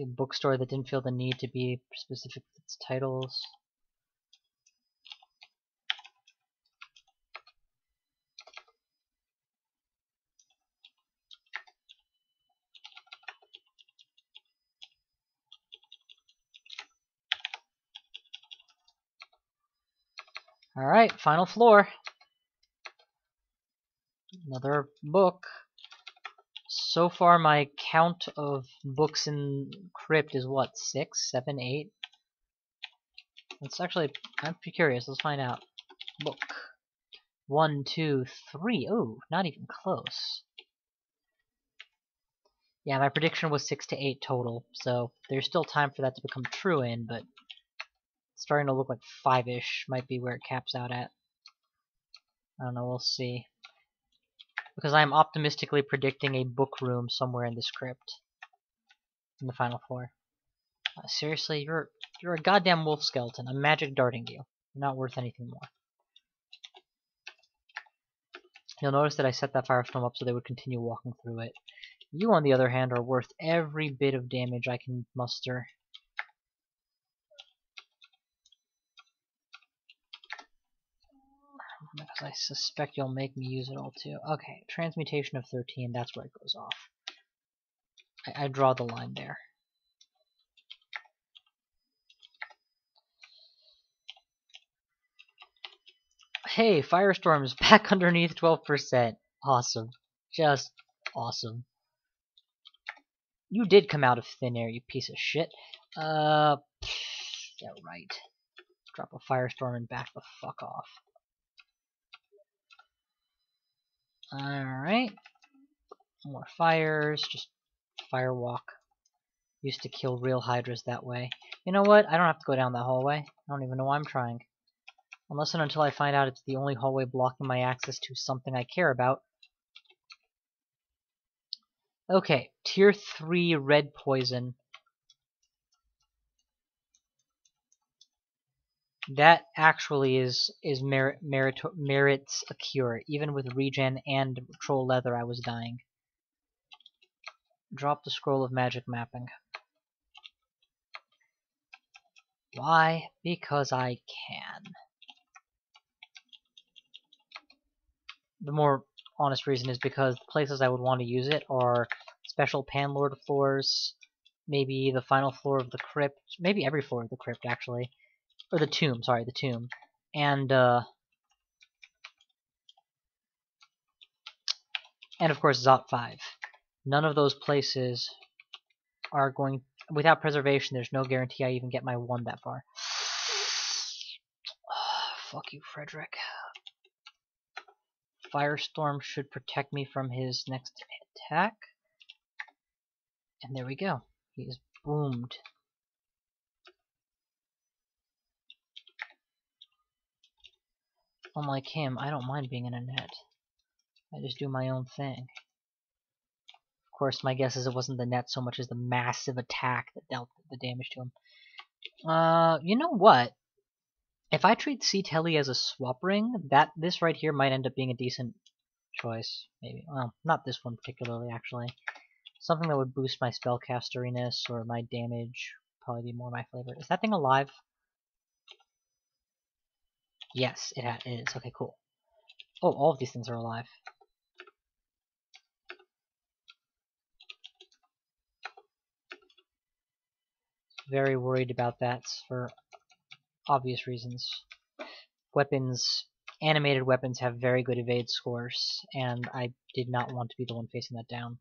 a bookstore that didn't feel the need to be specific with its titles. Alright, final floor. Another book. So far my count of books in Crypt is what, 6, 7, 8? Let's actually, I'm curious, let's find out. Book. 1, 2, 3. Oh, not even close. Yeah, my prediction was 6 to 8 total, so there's still time for that to become true in, but it's starting to look like 5-ish might be where it caps out at. I don't know, we'll see. Because I am optimistically predicting a book room somewhere in this crypt. In the final floor. Seriously, you're a goddamn wolf skeleton. I'm magic darting you. You're not worth anything more. You'll notice that I set that firestorm up so they would continue walking through it. You, on the other hand, are worth every bit of damage I can muster. Because I suspect you'll make me use it all too. Okay, transmutation of 13, that's where it goes off. I draw the line there. Hey, Firestorm's back underneath 12%. Awesome. Just awesome. You did come out of thin air, you piece of shit. Yeah, right. Drop a Firestorm and back the fuck off. Alright. More fires, just firewalk. Used to kill real hydras that way. You know what? I don't have to go down that hallway. I don't even know why I'm trying. Unless and until I find out it's the only hallway blocking my access to something I care about. Okay, tier 3 red poison. That actually merits a cure. Even with regen and troll leather, I was dying. Drop the scroll of magic mapping. Why? Because I can. The more honest reason is because the places I would want to use it are special Panlord floors, maybe the final floor of the crypt, maybe every floor of the crypt actually, or the tomb. Sorry, the tomb, and of course Zot 5. None of those places are going without preservation. There's no guarantee I even get my 1 that far. Fuck you, Frederick. Firestorm should protect me from his next attack. And there we go. He is boomed. Unlike him, I don't mind being in a net. I just do my own thing. Of course, my guess is it wasn't the net so much as the massive attack that dealt the damage to him. You know what? If I treat C-Telly as a swap ring, this right here might end up being a decent choice. Maybe. Well, not this one particularly, actually. Something that would boost my spellcasteriness or my damage. Probably be more my flavor. Is that thing alive? Yes, it is. Okay, cool. Oh, all of these things are alive. Very worried about that for obvious reasons. Weapons, animated weapons have very good evade scores, and I did not want to be the one facing that down.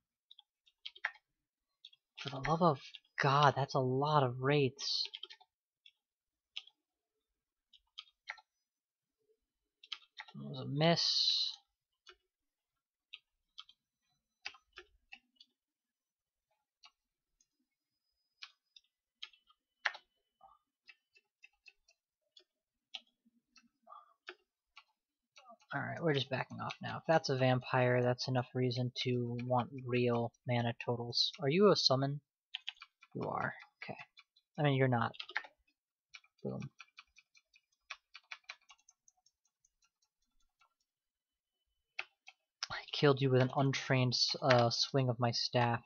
For the love of God, that's a lot of wraiths. It was a miss. Alright, we're just backing off now. If that's a vampire, that's enough reason to want real mana totals. Are you a summon? You are. Okay. I mean, you're not. Boom. I killed you with an untrained swing of my staff.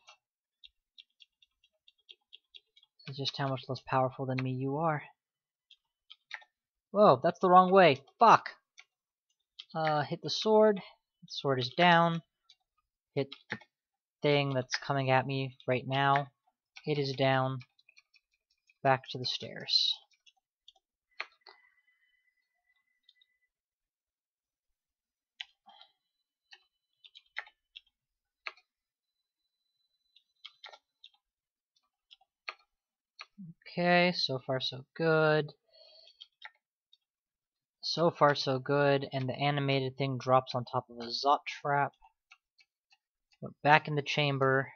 That's just how much less powerful than me you are. Whoa, that's the wrong way. Fuck! Hit the sword. The sword is down. Hit the thing that's coming at me right now. It is down. Back to the stairs. Okay, so far so good. So far so good, and the animated thing drops on top of a Zot trap. We're back in the chamber,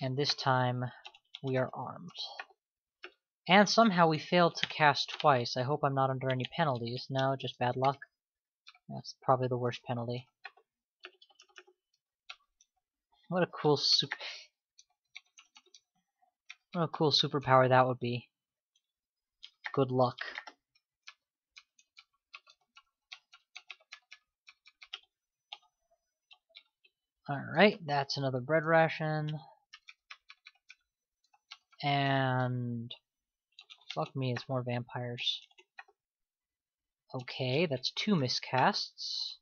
and this time we are armed. And somehow we failed to cast twice. I hope I'm not under any penalties. No, just bad luck. That's probably the worst penalty. What a cool superpower that would be. Good luck. Alright, that's another bread ration. And fuck me, it's more vampires. Okay, that's 2 miscasts.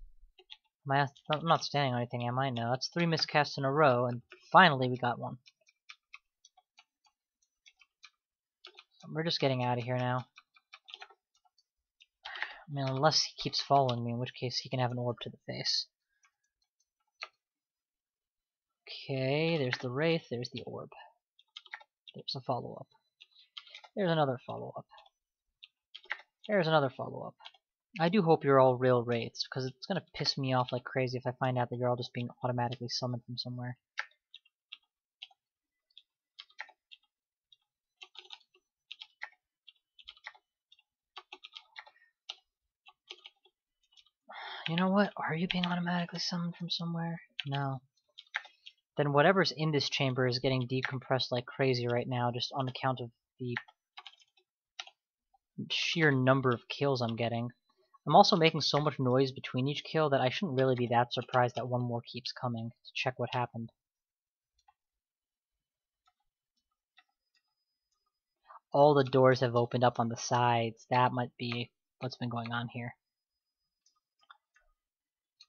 I'm not standing on anything, am I? No, that's 3 miscasts in a row, and finally we got one. We're just getting out of here now. I mean, unless he keeps following me, in which case he can have an orb to the face. Okay, there's the Wraith, there's the orb. There's a follow-up. There's another follow-up. There's another follow-up. I do hope you're all real Wraiths, because it's gonna piss me off like crazy if I find out that you're all just being automatically summoned from somewhere. You know what? Are you being automatically summoned from somewhere? No. Then whatever's in this chamber is getting decompressed like crazy right now, just on account of the sheer number of kills I'm getting. I'm also making so much noise between each kill that I shouldn't really be that surprised that one more keeps coming to check what happened. All the doors have opened up on the sides. That might be what's been going on here.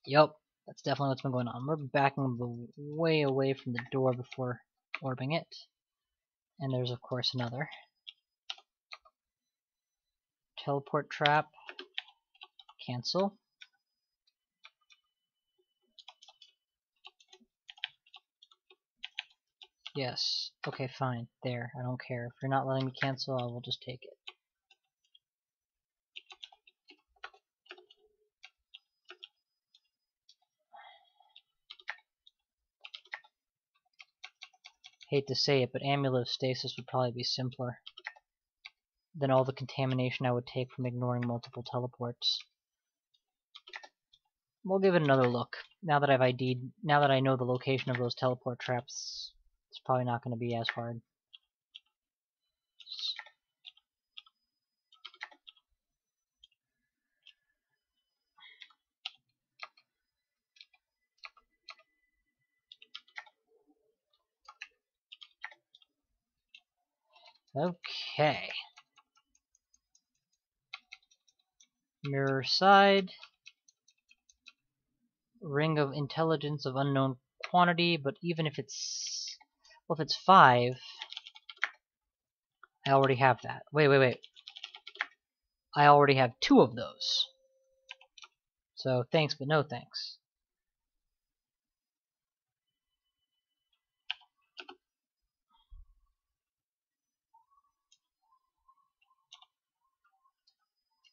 Yup, that's definitely what's been going on. We're backing way away from the door before orbing it. And there's of course another. Teleport trap. Cancel. Yes. Okay, fine. There. I don't care. If you're not letting me cancel, I will just take it. Hate to say it, but Amulet of Stasis would probably be simpler than all the contamination I would take from ignoring multiple teleports. We'll give it another look. Now that I know the location of those teleport traps, it's probably not going to be as hard. Okay. Mirror side. Ring of intelligence of unknown quantity, but even if it's... well, if it's 5... I already have that. Wait. I already have 2 of those. So, thanks but no thanks.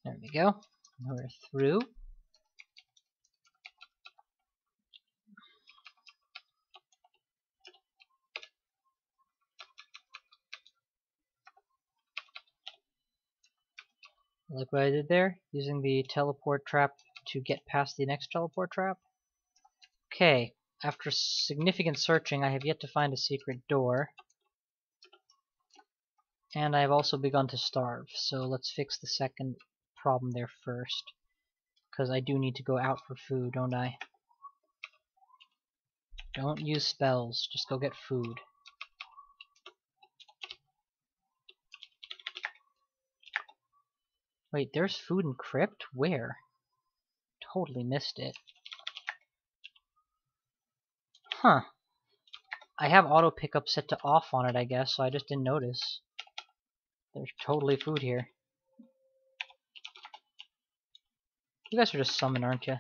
There we go. Now we're through. Like what I did there, using the teleport trap to get past the next teleport trap. Okay, after significant searching, I have yet to find a secret door. And I have also begun to starve, so let's fix the second problem there first. Because I do need to go out for food, don't I? Don't use spells, just go get food. Wait, there's food in Crypt? Where? Totally missed it. Huh. I have auto pickup set to off on it, I guess, so I just didn't notice. There's totally food here. You guys are just summoned, aren't you?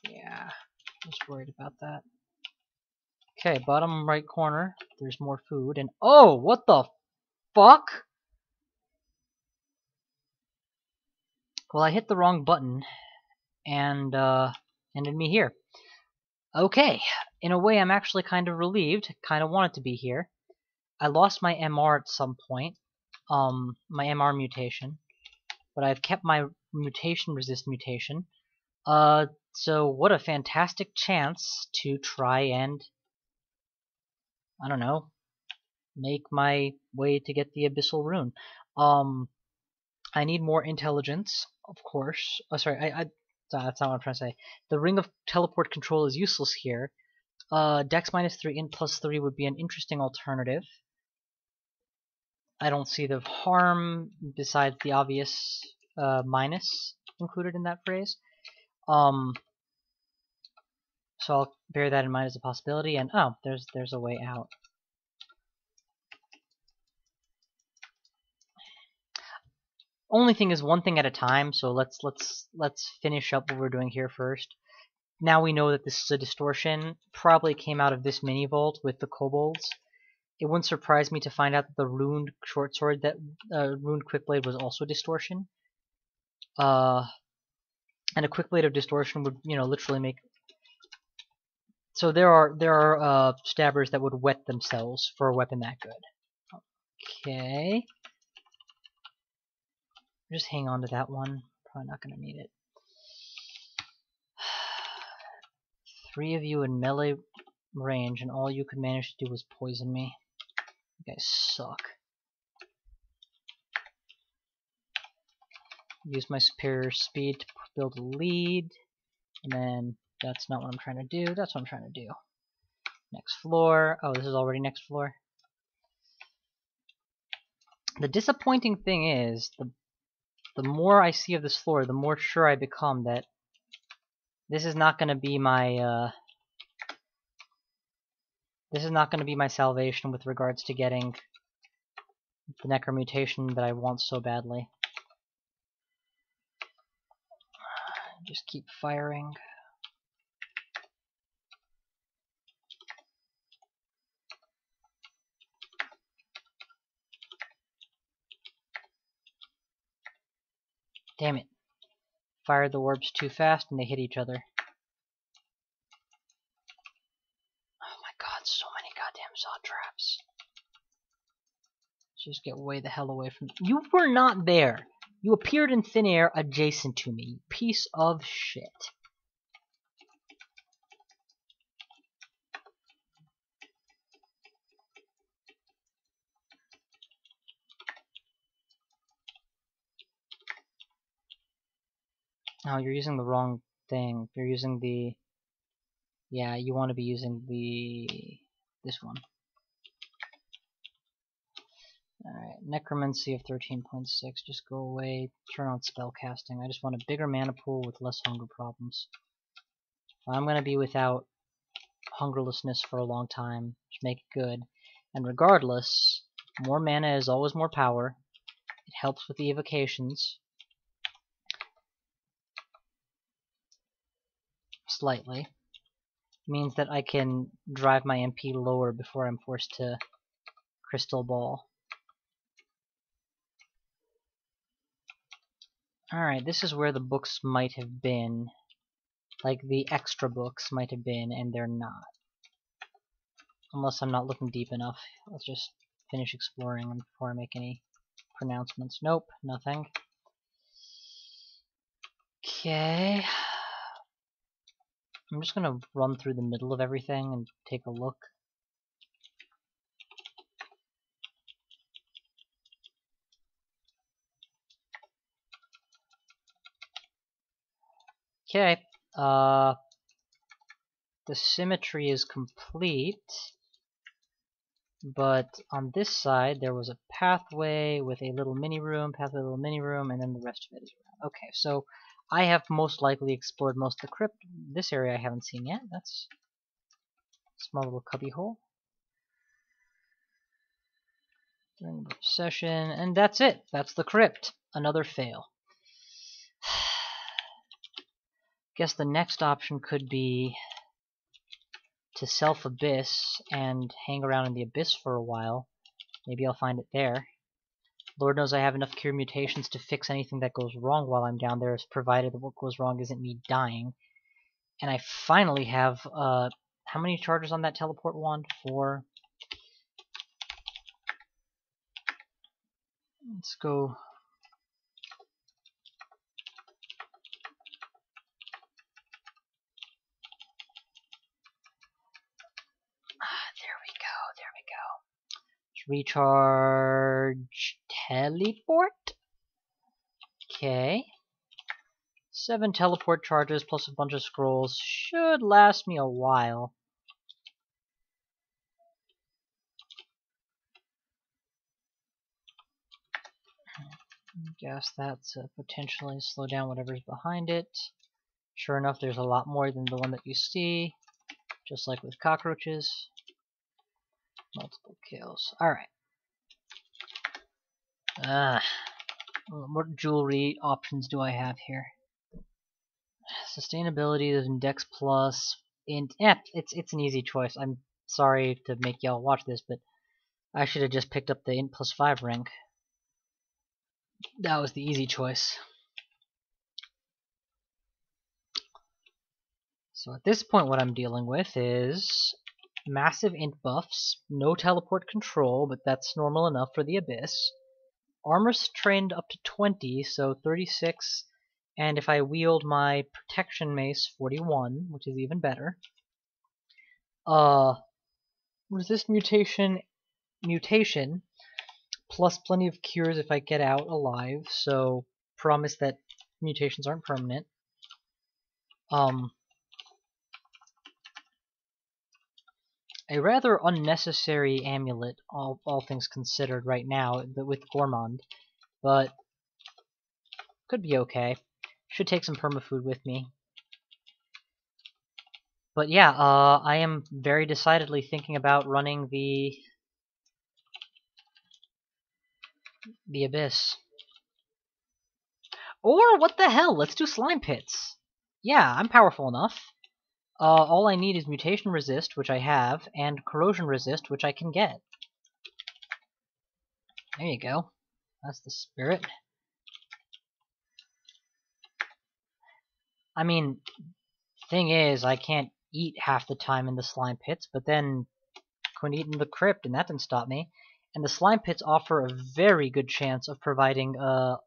Yeah, just worried about that. Okay, bottom right corner, there's more food, and oh, what the fuck? Well, I hit the wrong button, and ended me here. Okay, in a way I'm actually kind of relieved, kind of wanted to be here. I lost my MR at some point, my MR mutation, but I've kept my mutation resist mutation. So what a fantastic chance to try and, I don't know, make my way to get the Abyssal Rune. I need more intelligence, of course. Oh, sorry, That's not what I'm trying to say. The ring of teleport control is useless here. Dex -3, int +3 would be an interesting alternative. I don't see the harm besides the obvious minus included in that phrase. So I'll bear that in mind as a possibility. And oh, there's a way out. Only thing is one thing at a time. So let's finish up what we're doing here first. Now we know that this is a distortion. Probably came out of this mini vault with the kobolds. It wouldn't surprise me to find out that the runed short sword, that runed quickblade, was also distortion. And a quickblade of distortion would, literally make. So there are stabbers that would wet themselves for a weapon that good. Okay. Just hang on to that one. Probably not gonna need it. 3 of you in melee range, and all you could manage to do was poison me. You guys suck. Use my superior speed to build a lead, and then that's not what I'm trying to do. That's what I'm trying to do. Next floor. Oh, this is already next floor. The disappointing thing is, the more I see of this floor, the more sure I become that this is not going to be my salvation with regards to getting the necromutation that I want so badly. Just keep firing. Damn it. Fired the orbs too fast and they hit each other. Oh my god, so many goddamn saw traps. Let's just get way the hell away from— You were not there! You appeared in thin air adjacent to me, you piece of shit. Oh, you're using the wrong thing. You're using the— Yeah, you want to be using this one. Alright, Necromancy of 13.6. Just go away. Turn on spellcasting. I just want a bigger mana pool with less hunger problems. I'm going to be without hungerlessness for a long time. Just make it good. And regardless, more mana is always more power. It helps with the evocations. Slightly. It means that I can drive my MP lower before I'm forced to crystal ball. Alright, this is where the books might have been. Like, the extra books might have been, and they're not. Unless I'm not looking deep enough. Let's just finish exploring before I make any pronouncements. Nope, nothing. Okay. I'm just gonna run through the middle of everything and take a look. Okay, the symmetry is complete, but on this side there was a pathway with a little mini room, and then the rest of it is around. Okay, so I have most likely explored most of the crypt. This area I haven't seen yet. That's a small little cubby hole. During the session, and that's it. That's the crypt. Another fail. Guess the next option could be to self-abyss and hang around in the abyss for a while. Maybe I'll find it there. Lord knows I have enough cure mutations to fix anything that goes wrong while I'm down there, provided that what goes wrong isn't me dying. And I finally have, how many charges on that teleport wand? 4. Let's go. There we go. Recharge teleport. Okay. 7 teleport charges plus a bunch of scrolls should last me a while. Guess that's potentially slow down whatever's behind it. Sure enough, there's a lot more than the one that you see, just like with cockroaches. Multiple kills. Alright. What jewelry options do I have here? Sustainability, there's Index Plus. It's an easy choice. I'm sorry to make y'all watch this, but I should have just picked up the Int plus 5 rank. That was the easy choice. So at this point what I'm dealing with is massive int buffs, no teleport control, but that's normal enough for the Abyss. Armor's trained up to 20, so 36, and if I wield my protection mace, 41, which is even better. Resist mutation, plus plenty of cures if I get out alive, so promise that mutations aren't permanent. A rather unnecessary amulet, all things considered right now, with Gourmand, but could be okay. Should take some permafood with me. But yeah, I am very decidedly thinking about running the Abyss. Or, what the hell, let's do Slime Pits. Yeah, I'm powerful enough. All I need is Mutation Resist, which I have, and Corrosion Resist, which I can get. There you go. That's the spirit. I mean, thing is, I can't eat half the time in the Slime Pits, but then couldn't eat in the Crypt, and that didn't stop me. And the Slime Pits offer a very good chance of providing a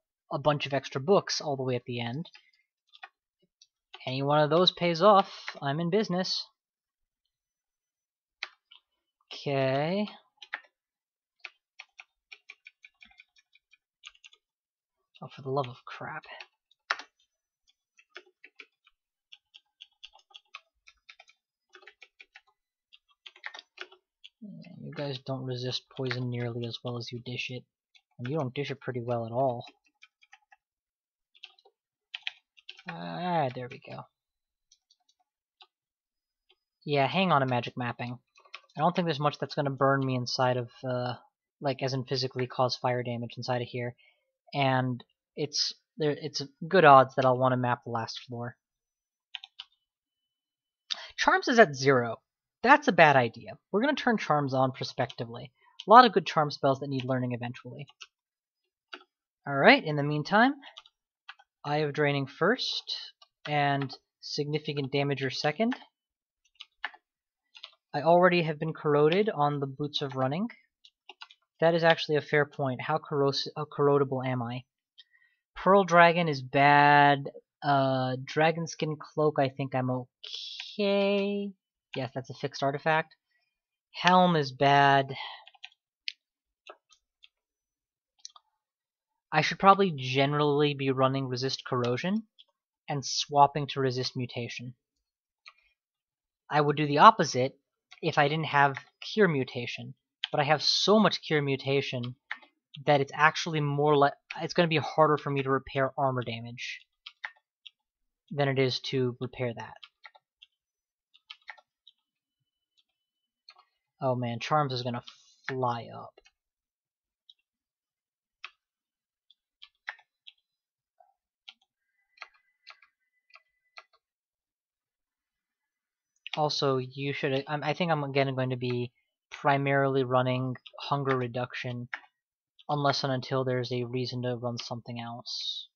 bunch of extra books all the way at the end. Any one of those pays off, I'm in business. Okay. Oh, for the love of crap. You guys don't resist poison nearly as well as you dish it. And you don't dish it pretty well at all. Alright, there we go. Yeah, hang on to magic mapping. I don't think there's much that's gonna burn me inside of, like, as in physically cause fire damage inside of here. And it's good odds that I'll want to map the last floor. Charms is at 0. That's a bad idea. We're going to turn Charms on prospectively. A lot of good charm spells that need learning eventually. Alright, in the meantime, Eye of Draining first, and Significant Damager second. I already have been corroded on the Boots of Running. That is actually a fair point. How corrodable am I? Pearl Dragon is bad. Dragon Skin Cloak, I think I'm okay. Yes, that's a fixed artifact. Helm is bad. I should probably generally be running Resist Corrosion and swapping to Resist Mutation. I would do the opposite if I didn't have Cure Mutation, but I have so much Cure Mutation that it's actually it's going to be harder for me to repair armor damage than it is to repair that. Oh man, Charms is going to fly up. Also, you should. I think I'm again going to be primarily running Hunger Reduction, unless and until there's a reason to run something else.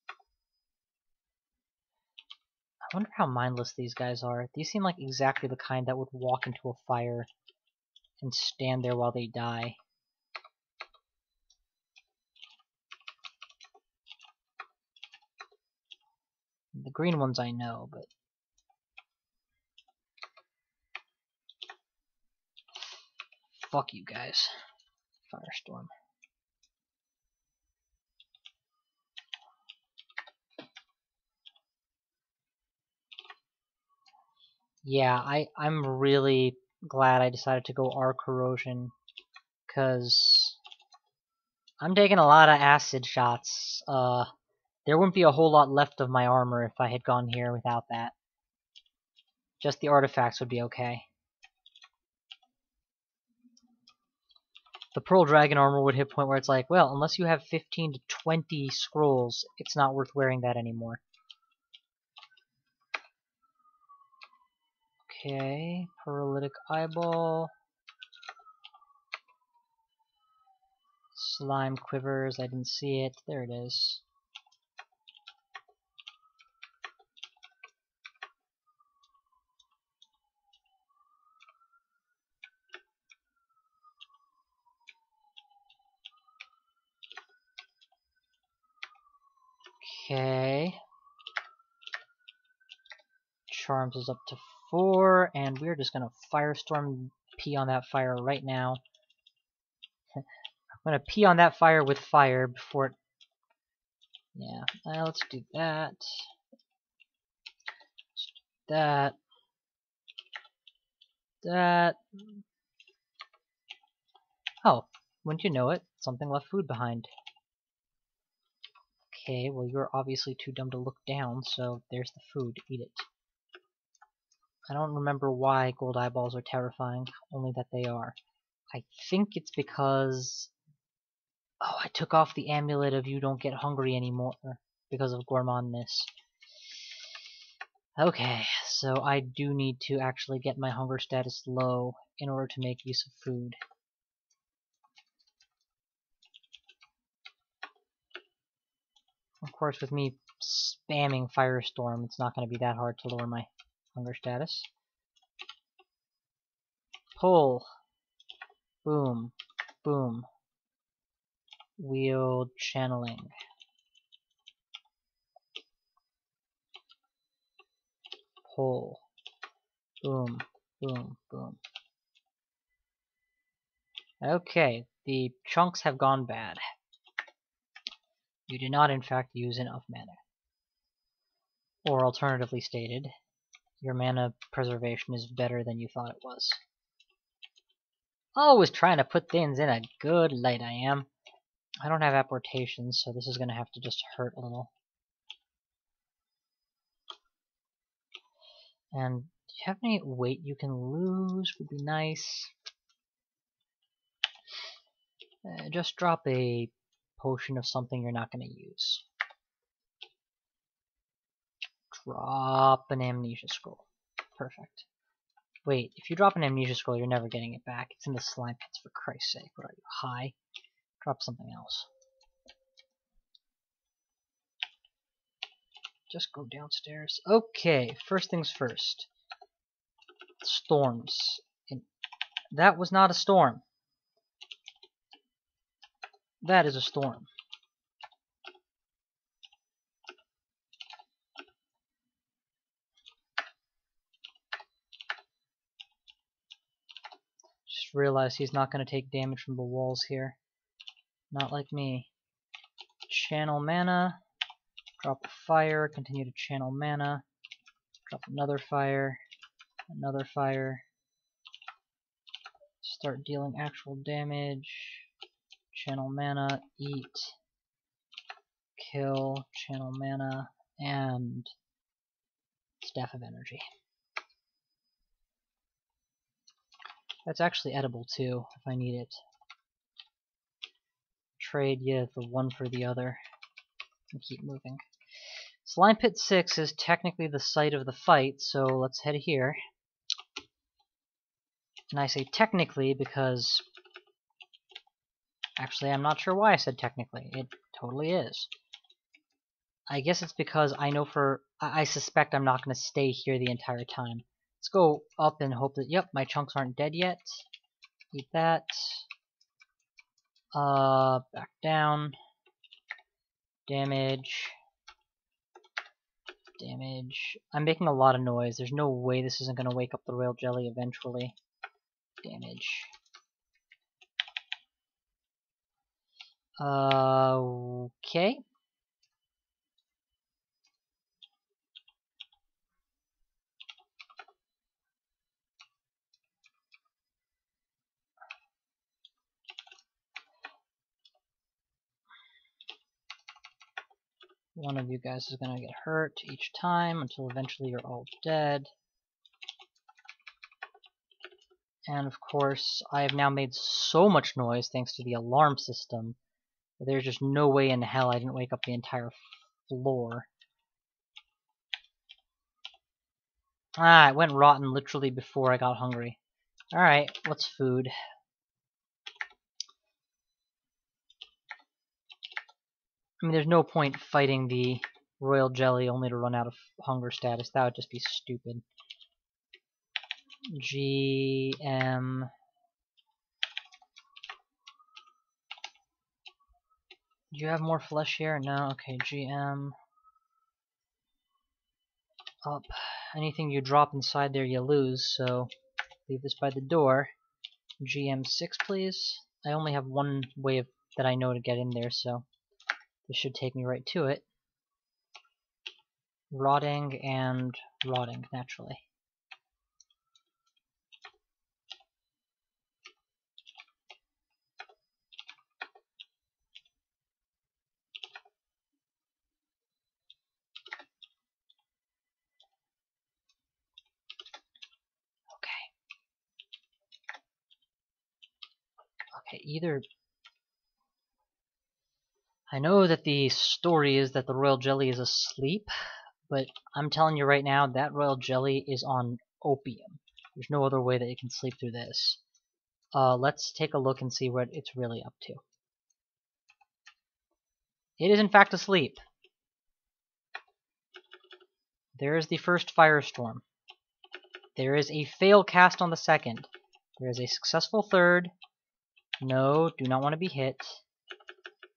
I wonder how mindless these guys are. These seem like exactly the kind that would walk into a fire and stand there while they die. The green ones I know, but... Fuck you guys. Firestorm. Yeah, I'm really glad I decided to go R corrosion, because I'm taking a lot of acid shots. There wouldn't be a whole lot left of my armor if I had gone here without that. Just the artifacts would be okay. The Pearl Dragon armor would hit a point where it's like, well, unless you have 15 to 20 scrolls, it's not worth wearing that anymore. Okay, Paralytic Eyeball. Slime Quivers, I didn't see it. There it is. Okay. Charms is up to 4, and we're just gonna Firestorm pee on that fire right now. I'm gonna pee on that fire with fire before it... Yeah, let's do that. That. That. Oh, wouldn't you know it? Something left food behind. Okay, well you're obviously too dumb to look down, so there's the food. Eat it. I don't remember why gold eyeballs are terrifying, only that they are. I think it's because... Oh, I took off the amulet of you don't get hungry anymore because of gourmandness. Okay, so I do need to actually get my hunger status low in order to make use of food. Of course, with me spamming Firestorm, it's not going to be that hard to lower my hunger status. Pull. Boom. Boom. Wield channeling. Pull. Boom. Boom. Boom. Okay, the chunks have gone bad. You did not in fact use enough mana. Or alternatively stated, your mana preservation is better than you thought it was. Always trying to put things in a good light, I am. I don't have apportations, so this is going to have to just hurt a little. And do you have any weight you can lose? Would be nice. Just drop a potion of something you're not going to use. Drop an amnesia scroll. Perfect. Wait, if you drop an amnesia scroll, you're never getting it back. It's in the slime pits, for Christ's sake. What are you, high? Drop something else. Just go downstairs. Okay, first things first. Storms. That was not a storm. That is a storm. Just realized he's not going to take damage from the walls here. Not like me. Channel mana. Drop a fire. Continue to channel mana. Drop another fire. Another fire. Start dealing actual damage. Channel mana. Eat. Kill. Channel mana. And Staff of Energy. That's actually edible too, if I need it. Trade you the one for the other. And keep moving. Slime Pit 6 is technically the site of the fight, so let's head here. And I say technically because... Actually, I'm not sure why I said technically. It totally is. I guess it's because I know I suspect I'm not going to stay here the entire time. Let's go up and hope that, yep, my chunks aren't dead yet. Eat that. Back down. Damage. Damage. I'm making a lot of noise. There's no way this isn't going to wake up the royal jelly eventually. Damage. Okay. One of you guys is gonna get hurt each time until eventually you're all dead. And of course, I have now made so much noise thanks to the alarm system that there's just no way in hell I didn't wake up the entire floor. Ah, it went rotten literally before I got hungry. Alright, what's food? I mean, there's no point fighting the royal jelly only to run out of hunger status. That would just be stupid. GM. Do you have more flesh here? No? Okay, GM. Up. Anything you drop inside there you lose, so leave this by the door. GM6, please. I only have one way that I know to get in there, so this should take me right to it. Rotting and rotting, naturally. Okay, either... I know that the story is that the royal jelly is asleep, but I'm telling you right now, that royal jelly is on opium. There's no other way that it can sleep through this. Let's take a look and see what it's really up to. It is in fact asleep. There is the first firestorm. There is a fail cast on the second. There is a successful third. No, do not want to be hit.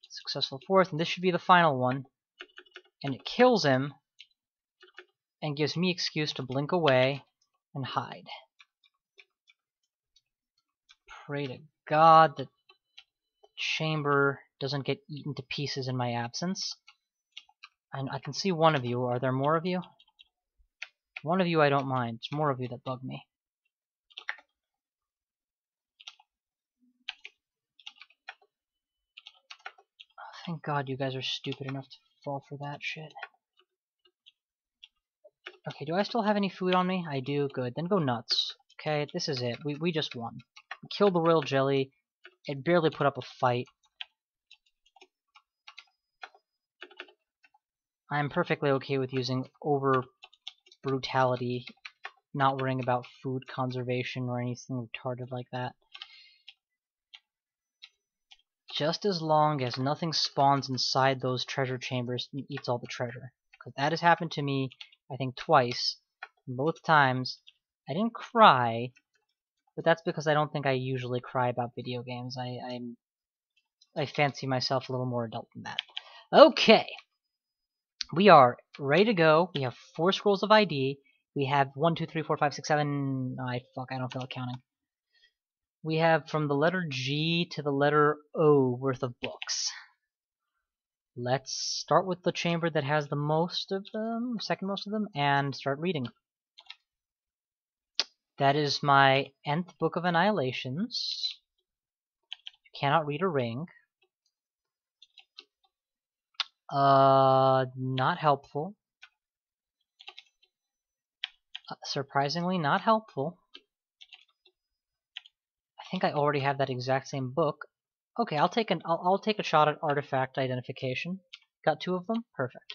Successful fourth, and this should be the final one. And it kills him and gives me excuse to blink away and hide. Pray to God that the chamber doesn't get eaten to pieces in my absence. And I can see one of you. Are there more of you? One of you I don't mind. It's more of you that bug me. Oh, thank God you guys are stupid enough to fall for that shit. Okay, do I still have any food on me? I do. Good. Then go nuts. Okay, this is it. We just won. We killed the royal jelly. It barely put up a fight. I'm perfectly okay with using over brutality, not worrying about food conservation or anything retarded like that. Just as long as nothing spawns inside those treasure chambers and eats all the treasure. Because that has happened to me, I think, twice. And both times, I didn't cry, but that's because I don't think I usually cry about video games. I fancy myself a little more adult than that. Okay! We are ready to go. We have 4 scrolls of ID. We have 1, 2, 3, 4, 5, 6, 7... I don't feel like counting. We have from the letter G to the letter O worth of books. Let's start with the chamber that has the most of them, second most of them, and start reading. That is my nth book of Annihilations. You cannot read a ring. Not helpful. Surprisingly not helpful. I think I already have that exact same book. Okay, I'll take a shot at artifact identification. Got 2 of them? Perfect.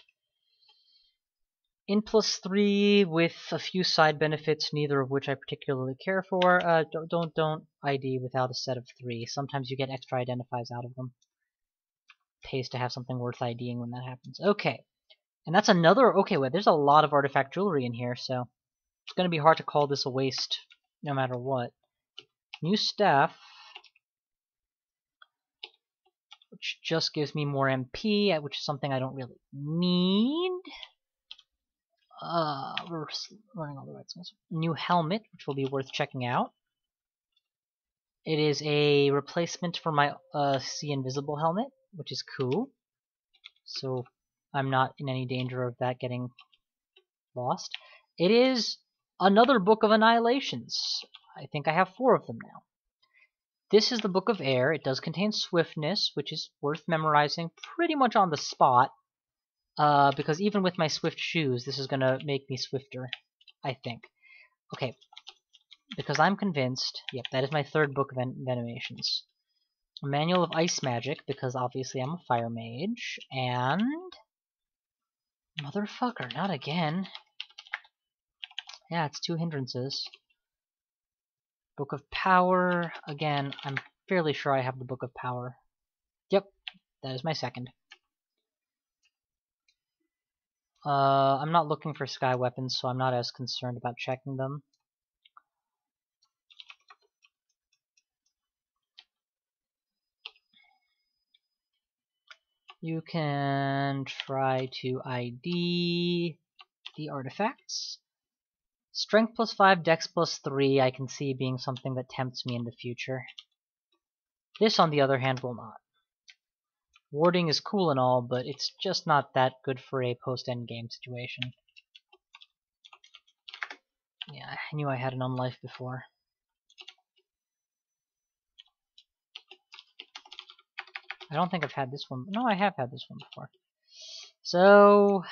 In +3 with a few side benefits, neither of which I particularly care for. Don't ID without a set of 3. Sometimes you get extra identifies out of them. Pays to have something worth IDing when that happens. Okay. And that's another... Okay, well, there's a lot of artifact jewelry in here, so it's going to be hard to call this a waste no matter what. New staff, which just gives me more MP, which is something I don't really need. We're learning all the right things. New helmet, which will be worth checking out. It is a replacement for my See Invisible helmet, which is cool. So I'm not in any danger of that getting lost. It is another Book of Annihilations. I think I have 4 of them now. This is the Book of Air. It does contain swiftness, which is worth memorizing pretty much on the spot. because even with my swift shoes, this is gonna make me swifter, I think. Okay, because I'm convinced. Yep, that is my third book of animations. A manual of ice magic, because obviously I'm a fire mage, and motherfucker, not again. Yeah, it's 2 hindrances. Book of Power. Again, I'm fairly sure I have the Book of Power. Yep, that is my second. I'm not looking for sky weapons, so I'm not as concerned about checking them. You can try to ID the artifacts. Strength plus 5, Dex plus 3, I can see being something that tempts me in the future. This, on the other hand, will not. Warding is cool and all, but it's just not that good for a post-endgame situation. Yeah, I knew I had an unlife before. I don't think I've had this one. No, I have had this one before. So...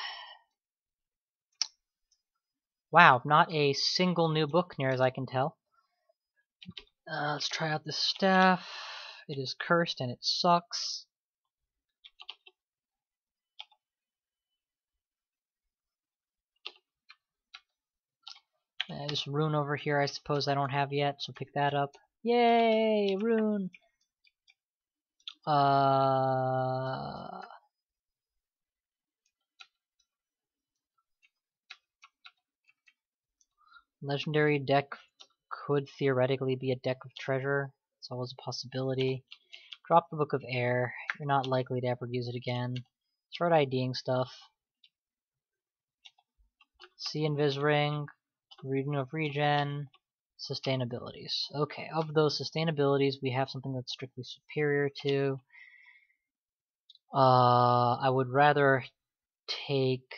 wow, not a single new book near as I can tell. Let's try out this staff. It is cursed and it sucks. This rune over here I suppose I don't have yet, so pick that up. Yay, rune! Legendary deck could theoretically be a deck of treasure. It's always a possibility. Drop the Book of Air. You're not likely to ever use it again. Start IDing stuff. See Invis Ring. Reading of Regen. Sustainabilities. Okay, of those sustainabilities, we have something that's strictly superior to. I would rather take...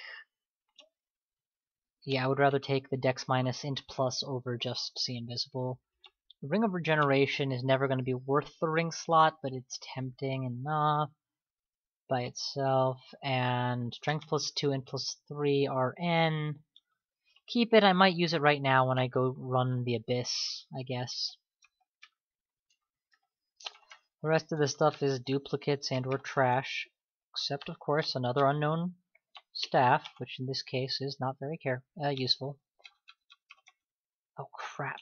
yeah, I would rather take the Dex minus int plus over just See Invisible. The Ring of Regeneration is never going to be worth the ring slot, but it's tempting enough by itself. And Strength plus 2 and plus 3 are in. Keep it, I might use it right now when I go run the Abyss, I guess. The rest of the stuff is duplicates and or trash. Except, of course, another unknown staff, which in this case is not very useful. Oh, crap.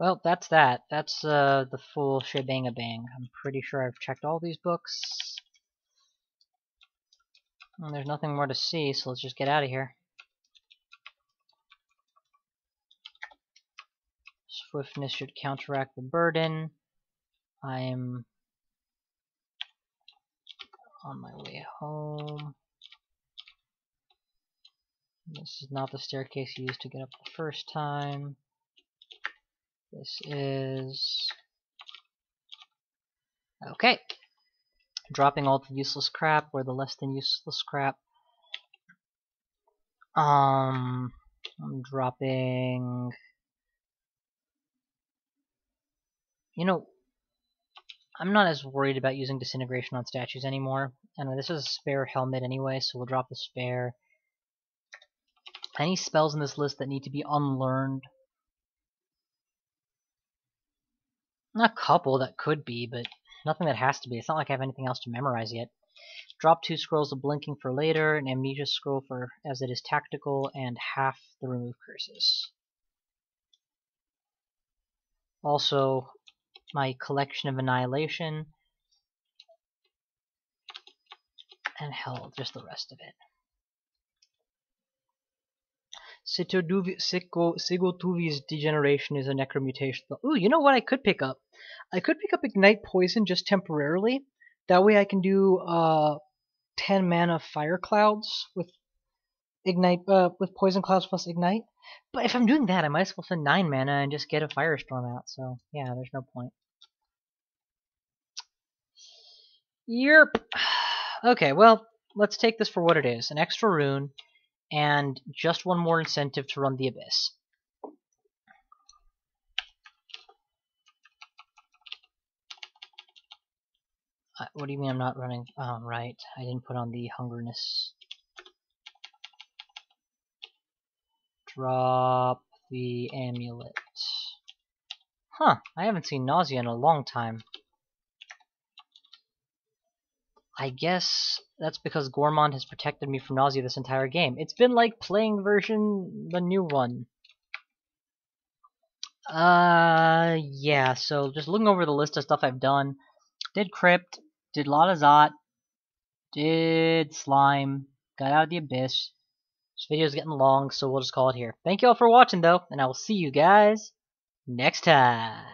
Well, that's that. That's the full shebang-a-bang. I'm pretty sure I've checked all these books. And there's nothing more to see, so let's just get out of here. Swiftness should counteract the burden. I'm on my way home. This is not the staircase you used to get up the first time. This is... okay. Dropping all the useless crap, or the less than useless crap. I'm dropping... you know, I'm not as worried about using disintegration on statues anymore. And this is a spare helmet anyway, so we'll drop the spare. Any spells in this list that need to be unlearned? A couple that could be, but nothing that has to be. It's not like I have anything else to memorize yet. Drop 2 scrolls of blinking for later, an amnesia scroll for as it is tactical, and half the remove curses. Also, my collection of annihilation, and hell, just the rest of it. Sigotuvi's degeneration is a necromutation. Ooh, you know what I could pick up? I could pick up Ignite Poison just temporarily. That way I can do 10 mana Fire Clouds with Ignite, with Poison Clouds plus Ignite. But if I'm doing that, I might as well spend 9 mana and just get a Firestorm out. So yeah, there's no point. Yerp. Okay, well, let's take this for what it is, an extra rune, and just one more incentive to run the Abyss. What do you mean I'm not running? Oh, right. I didn't put on the hungerness. Drop the amulet. Huh, I haven't seen nausea in a long time. I guess that's because Gormond has protected me from nausea this entire game. It's been like playing the new one. Yeah, so just looking over the list of stuff I've done. Did Crypt, did Lotazot, did Slime, got out of the Abyss. This video's getting long, so we'll just call it here. Thank you all for watching, though, and I will see you guys next time.